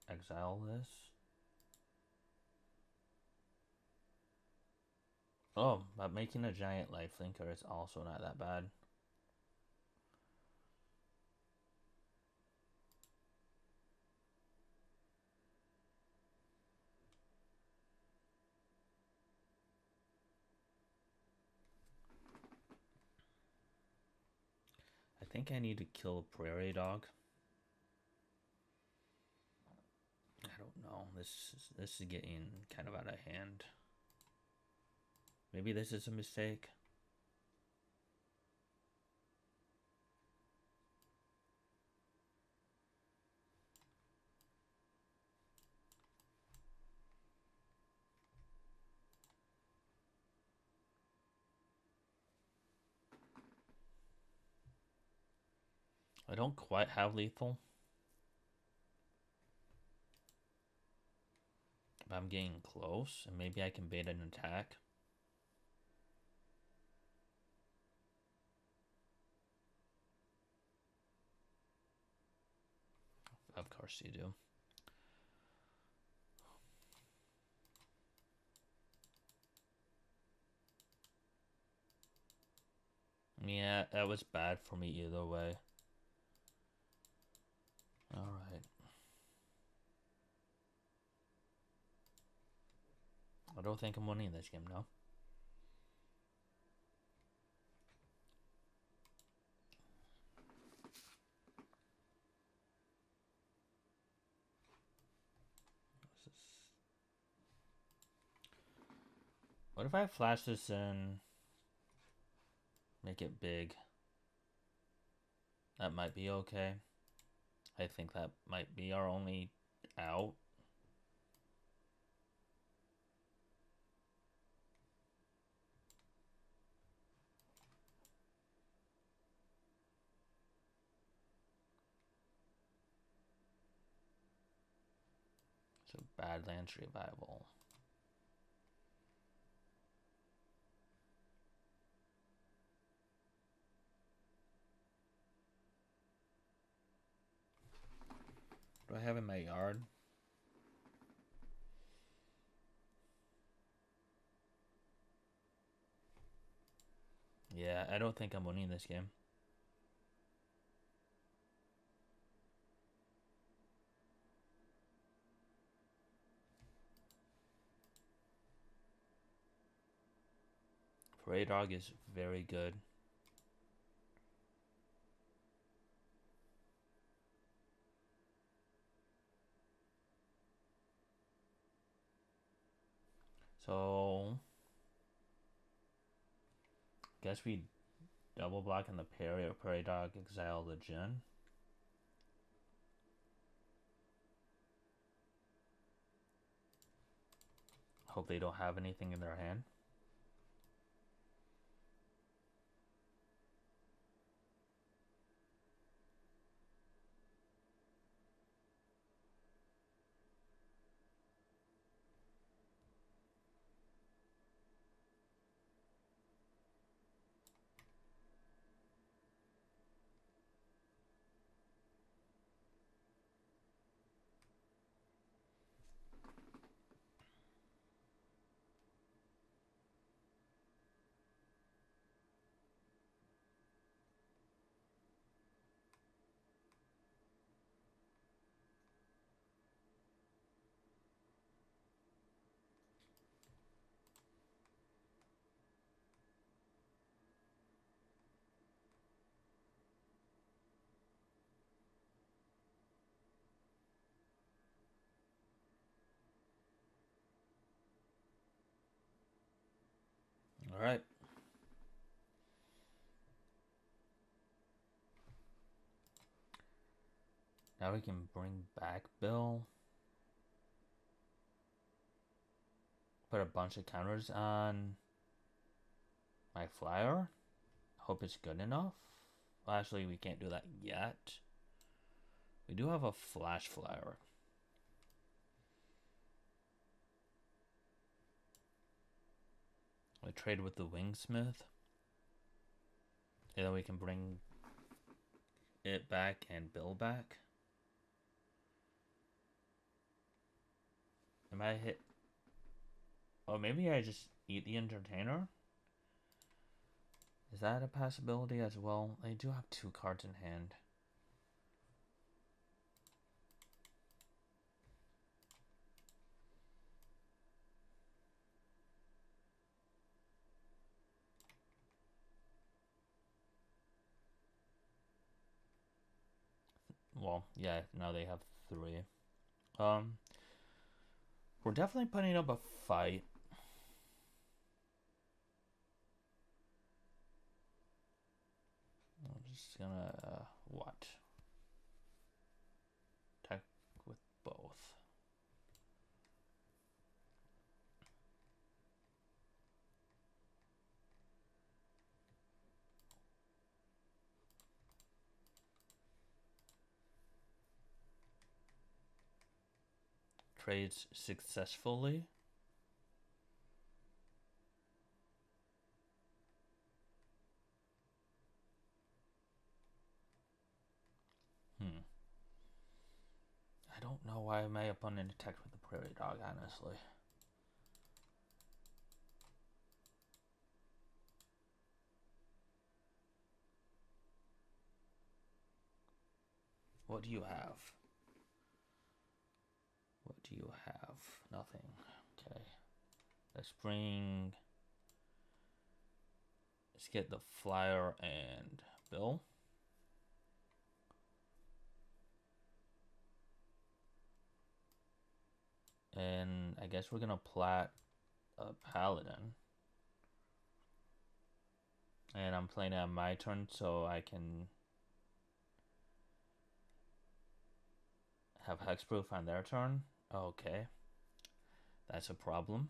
exile this. Oh, but making a giant lifelinker is also not that bad. I think I need to kill a prairie dog. I don't know. This is getting kind of out of hand. Maybe this is a mistake. I don't quite have lethal. But I'm getting close, and maybe I can bait an attack. Of course you do. Yeah, that was bad for me either way. Alright. I don't think I'm winning this game now. What if I flash this in? Make it big. That might be okay. I think that might be our only out. So Badlands Revival. Do I have in my yard? Yeah, I don't think I'm winning this game. Prey Dog is very good. So guess we double block on the parry or Prairie Dog exile the Jin. Hope they don't have anything in their hand. Alright. Now we can bring back Bill. Put a bunch of counters on my flyer. Hope it's good enough. Well, actually, we can't do that yet. We do have a flash flyer. We trade with the Wingsmith. And then we can bring it back and Bill back. Am I hit? Oh, maybe I just eat the Entertainer? Is that a possibility as well? I do have 2 cards in hand. Well, yeah, now they have 3. We're definitely putting up a fight. I'm just gonna, what? Attack with both. Trades successfully. I don't know why my opponent attacked with the Prairie Dog, honestly. What do you have? What do you have? Nothing. Okay. Let's bring... Let's get the flyer and Bill. And I guess we're gonna plat a Paladin. And I'm playing it on my turn so I can have Hexproof on their turn. Okay. That's a problem.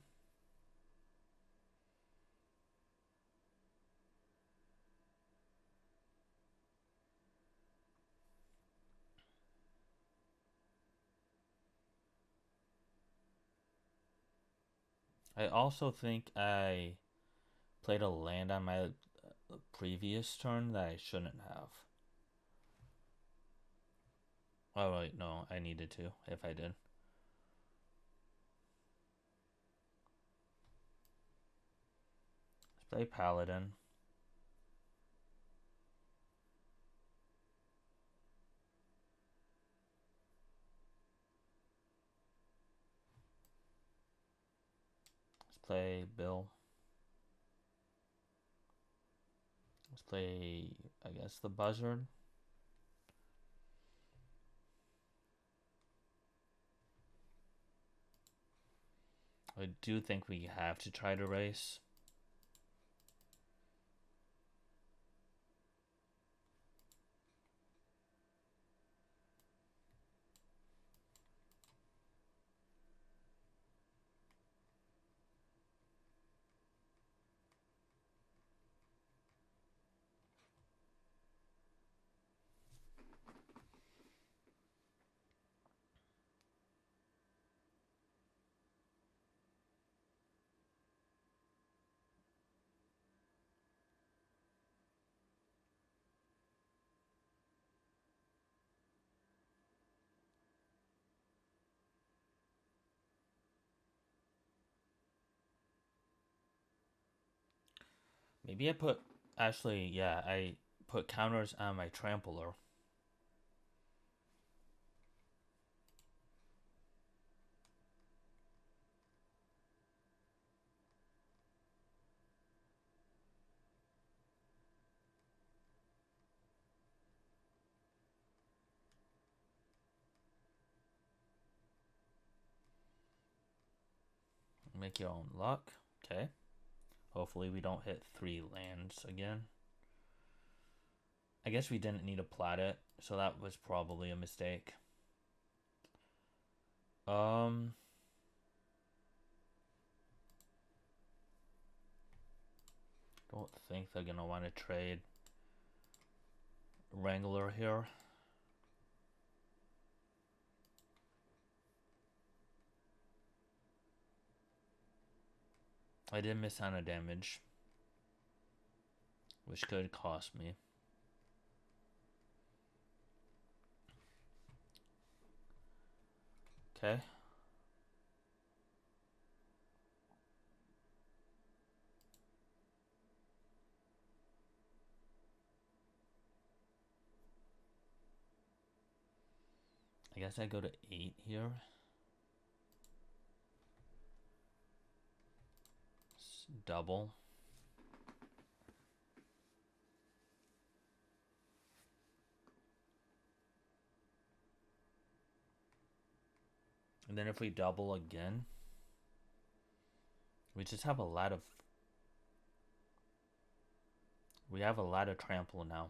I also think I played a land on my previous turn that I shouldn't have. Oh, wait, no, I needed to, if I did. Let's play Paladin. Let's play Bill. Let's play, I guess, the Buzzard. I do think we have to try to race. Maybe I put, actually, yeah, I put counters on my Trampler. Make your own luck. Okay. hopefully we don't hit 3 lands again. I guess we didn't need to plat it, so that was probably a mistake. Don't think they're gonna want to trade Wrangler here. I did miss on a damage, which could cost me. Okay. I guess I go to 8 here. Double. And then if we double again, we just have a lot of... We have a lot of trample now.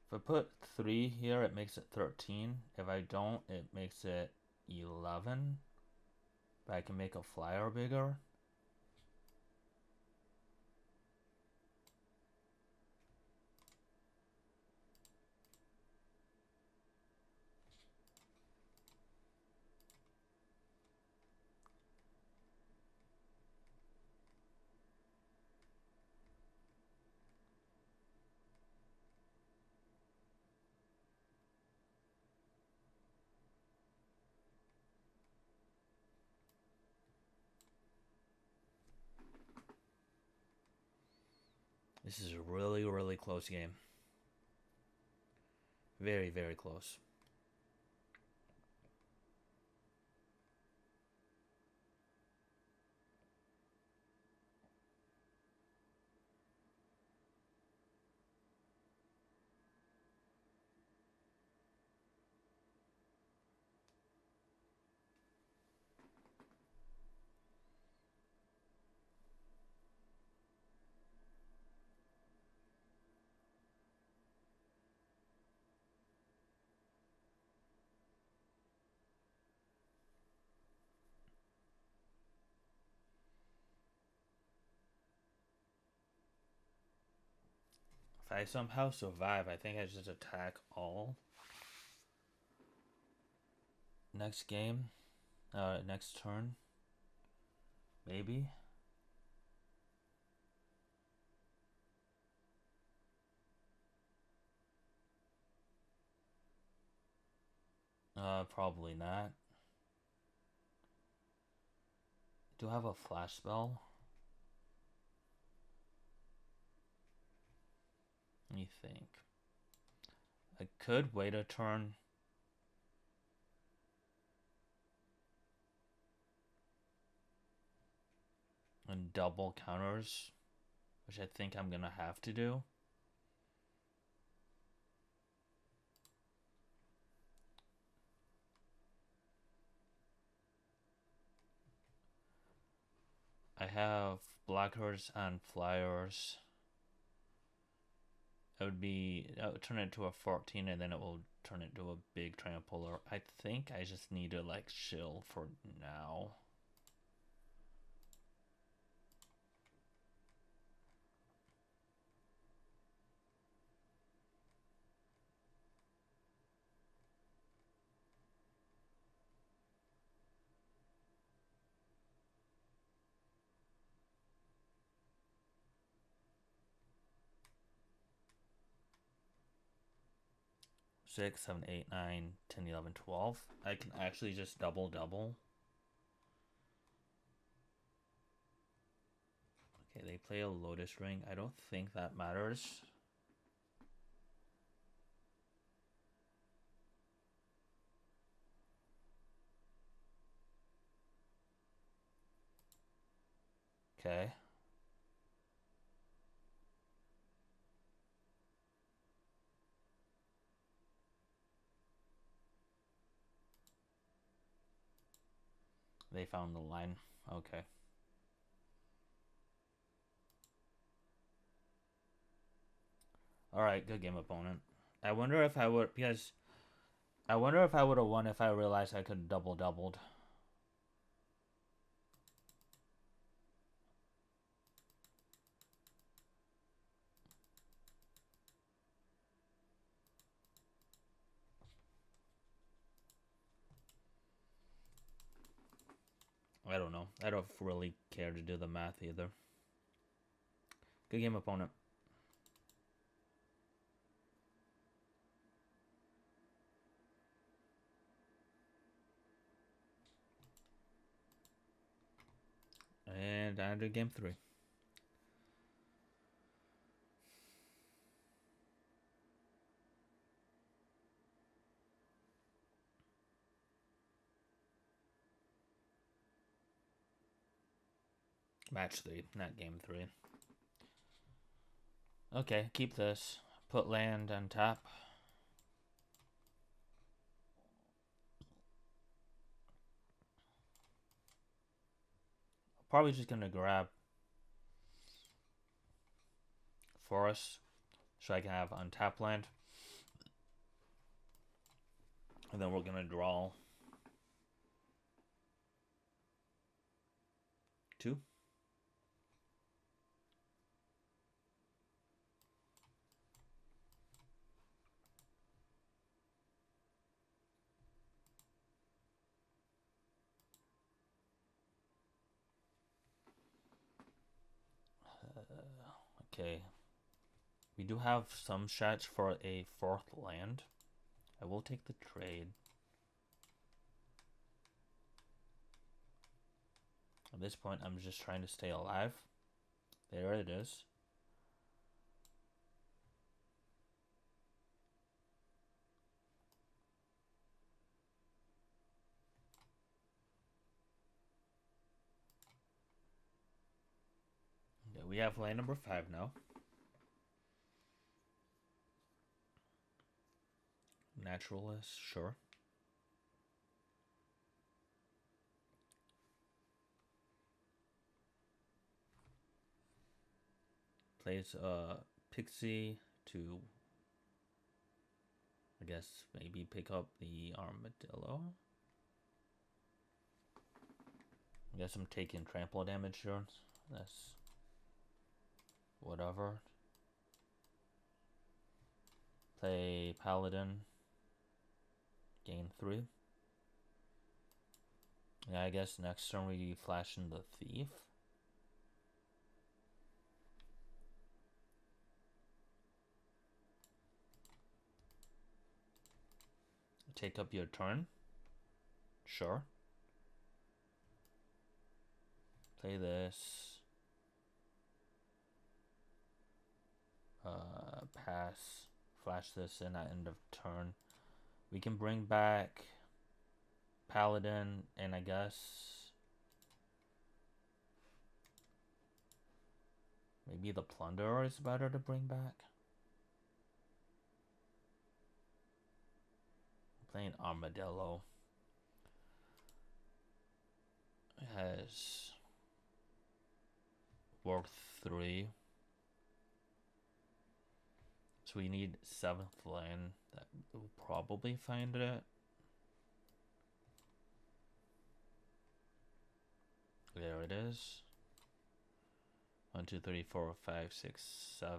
If I put 3 here, it makes it 13. If I don't, it makes it 11. But I can make a flyer bigger. This is a really, really close game. Very, very close. If I somehow survive, I think I just attack all. Next game. Next turn. Maybe. Probably not. Do I have a flash spell? Let me think. I could wait a turn. And double counters, which I think I'm gonna have to do. I have blockers and flyers. It would turn it to a 14 and then it will turn it to a big trampler. I think I just need to like chill for now. Six, 7, 8, 9, 10, 11, 12. I can actually just double. Okay, they play a Lotus Ring. I don't think that matters. Okay. They found the line. Okay. All right, good game, opponent. I wonder if I would because I wonder if I would have won if I realized I could doubled. I don't know. I don't really care to do the math either. Good game, opponent. And I do game 3. Match 3, not game 3. Okay, keep this. Put land on top. Probably just gonna grab forest so I can have untap land. And then we're gonna draw 2. Okay. We do have some shots for a 4th land. I will take the trade. At this point, I'm just trying to stay alive. There it is. Okay, we have land number 5 now. Naturalist, sure. Plays Pixie to, I guess, maybe pick up the armadillo. I guess I'm taking trample damage here. That's whatever. Play Paladin. Gain 3. Yeah, I guess next turn we flash in the Thief. Take up your turn. Sure. Play this. Pass. Flash this in at end of turn. We can bring back Paladin, and I guess maybe the Plunderer is better to bring back. Playing Armadillo. It has worth 3. So we need 7th land. That will probably find it. There it is. 1, 2, 3, 4, 5, 6, 7.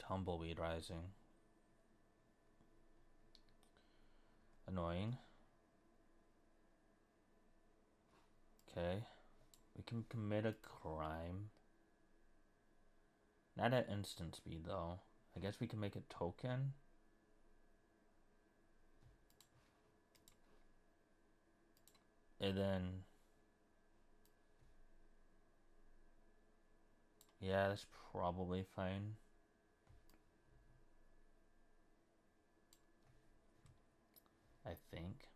Tumbleweed Rising. Annoying. Okay. We can commit a crime. Not at instant speed though. I guess we can make a token. And then yeah, that's probably fine. I think.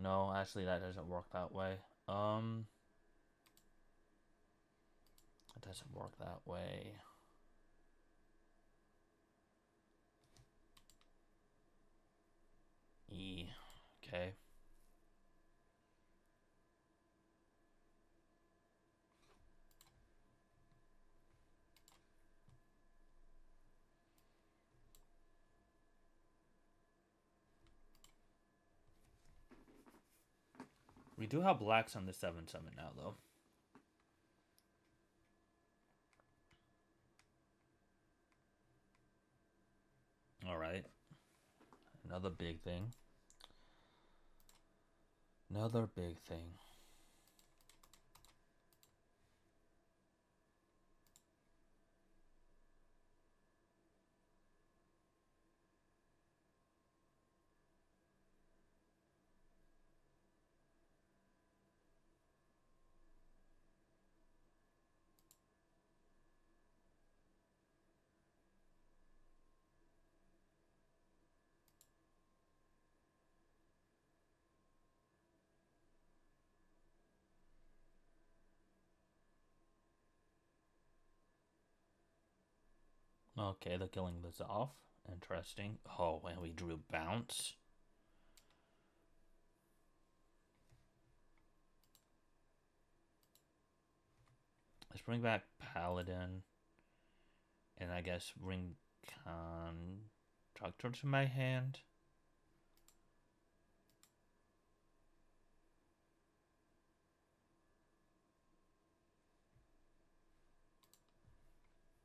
No, actually that doesn't work that way. It doesn't work that way. E. Okay. We do have blacks on the 7/7 now, though. Alright. Another big thing. Another big thing. Okay, they're killing this off. Interesting. Oh, and we drew bounce. Let's bring back Paladin. And I guess bring Constructor to my hand.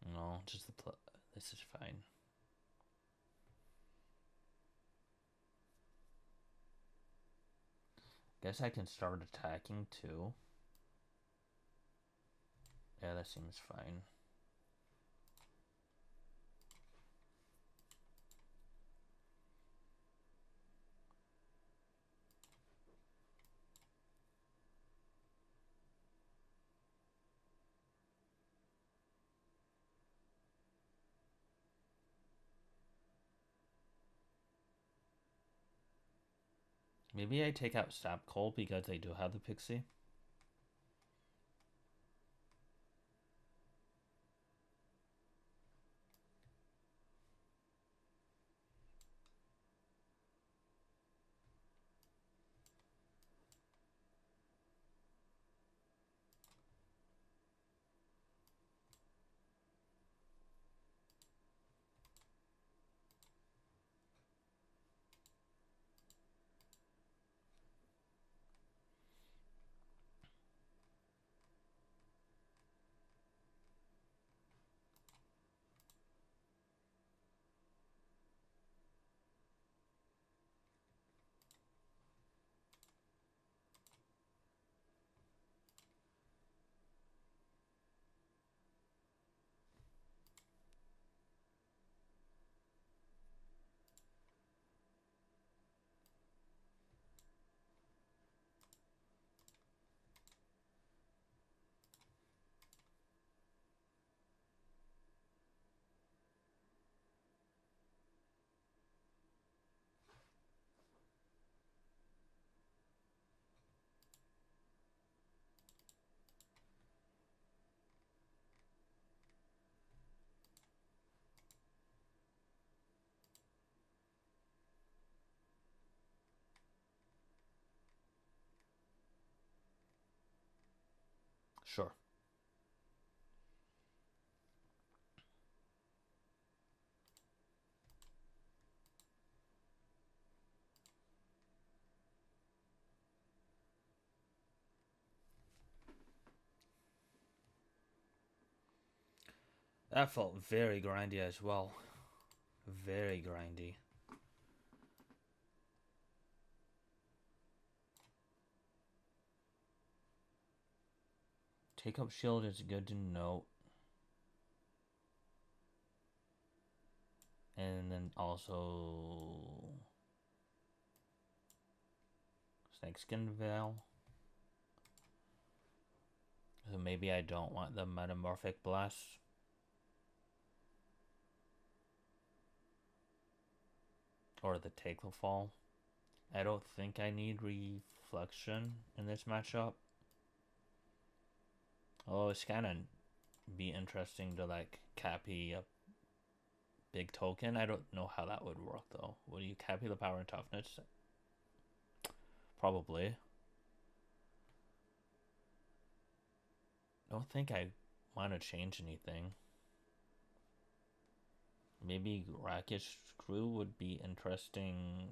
No, just the this is fine. Guess I can start attacking too. Yeah, that seems fine. Maybe I take out Sap Cold because I do have the Pixie. Sure. That felt very grindy as well. Very grindy. Take up shield is good to note. And then also Snakeskin Veil. So maybe I don't want the Metamorphic Blast. Or the Take the Fall. I don't think I need reflection in this matchup. Oh, it's kind of be interesting to like copy a big token. I don't know how that would work though. Would you copy the power and toughness? Probably. Don't think I want to change anything. Maybe Rocket Screw would be interesting.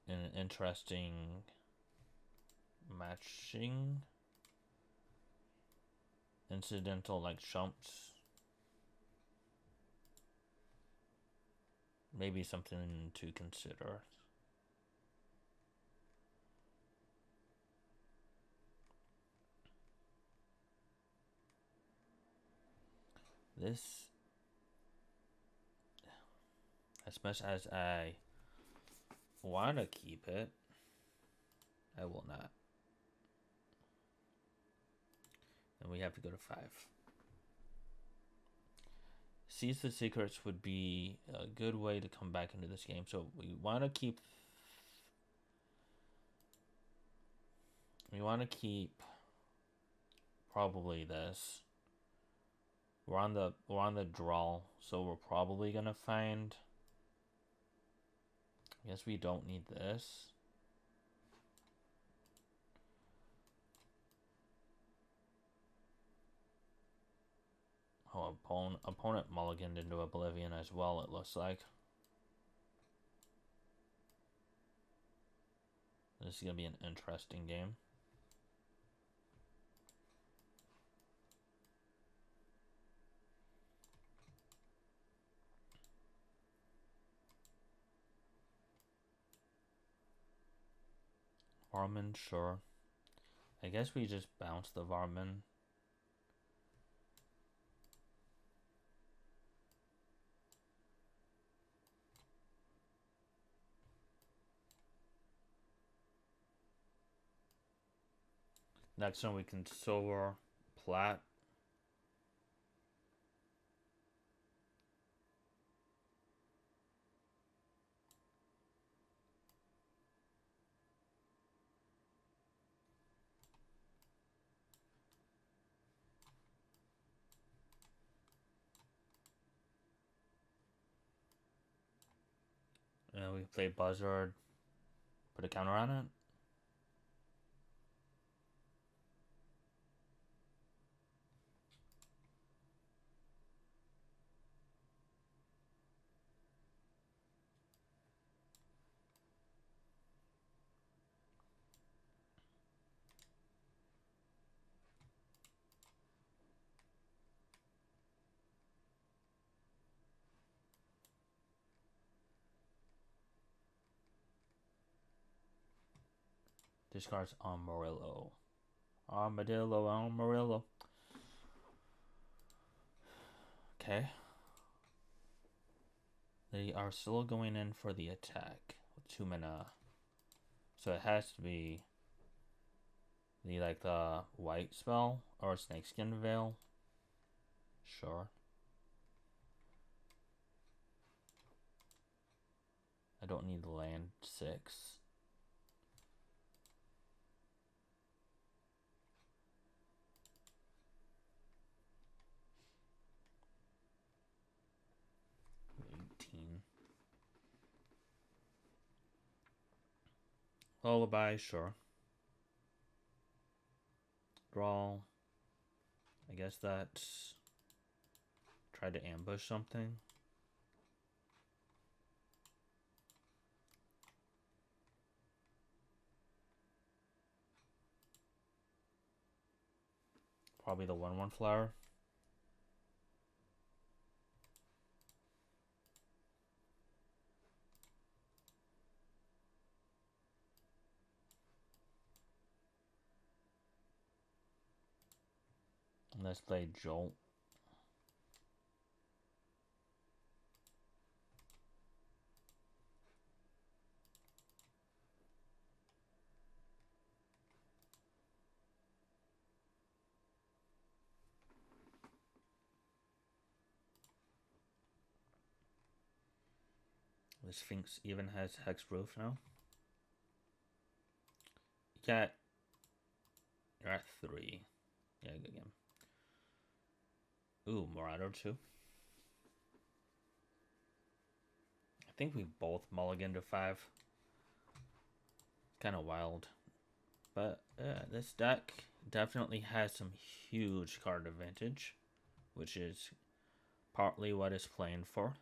An interesting matching. Incidental like jumps. Maybe something to consider. This, as much as I want to keep it, I will not. And we have to go to 5. Seize the Secrets would be a good way to come back into this game. So we want to keep. We want to keep probably this. We're on the draw, so we're probably gonna find. I guess we don't need this. Oh, opponent mulliganed into Oblivion as well, it looks like. This is gonna be an interesting game. Varmin, sure. I guess we just bounce the Varmin. Next one we can silver, plat. And we play Buzzard, put a counter on it. Discards Amarillo. Amarillo. Okay. They are still going in for the attack with 2 mana. So it has to be the white spell or Snakeskin Veil. Sure. I don't need land 6. Lullaby, sure. Draw. I guess that's. Try to ambush something. Probably the 1/1 flower. And let's play Jolt. The Sphinx even has Hexproof now. You're at 3. Yeah, good game. Ooh, Marauder too. I think we both mulliganed to 5. Kind of wild. But this deck definitely has some huge card advantage, which is partly what it's playing for.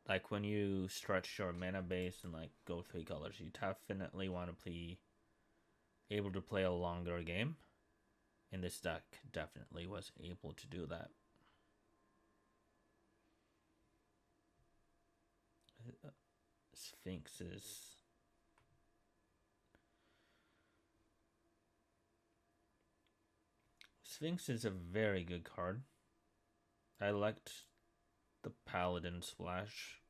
Like when you stretch your mana base and like go 3 colors, you definitely want to be able to play a longer game. And this deck definitely was able to do that. Sphinx is a very good card. I liked the Paladin Splash.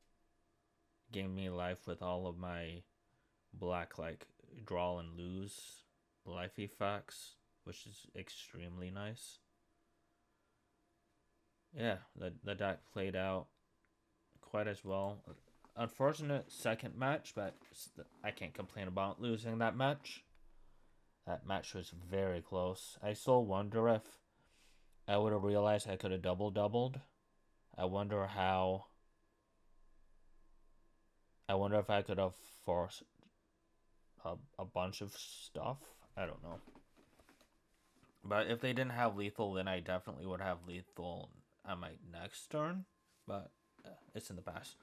Gave me life with all of my black, like, draw and lose life effects, which is extremely nice. Yeah, the deck played out quite as well. Unfortunate second match, but I can't complain about losing that match. That match was very close. I still wonder if I would have realized I could have doubled. I wonder how. I wonder if I could have forced a bunch of stuff. I don't know. But if they didn't have lethal, then I definitely would have lethal on my next turn. But it's in the past.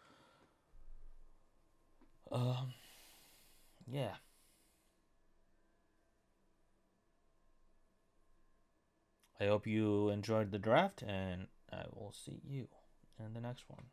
Yeah. I hope you enjoyed the draft, and I will see you in the next one.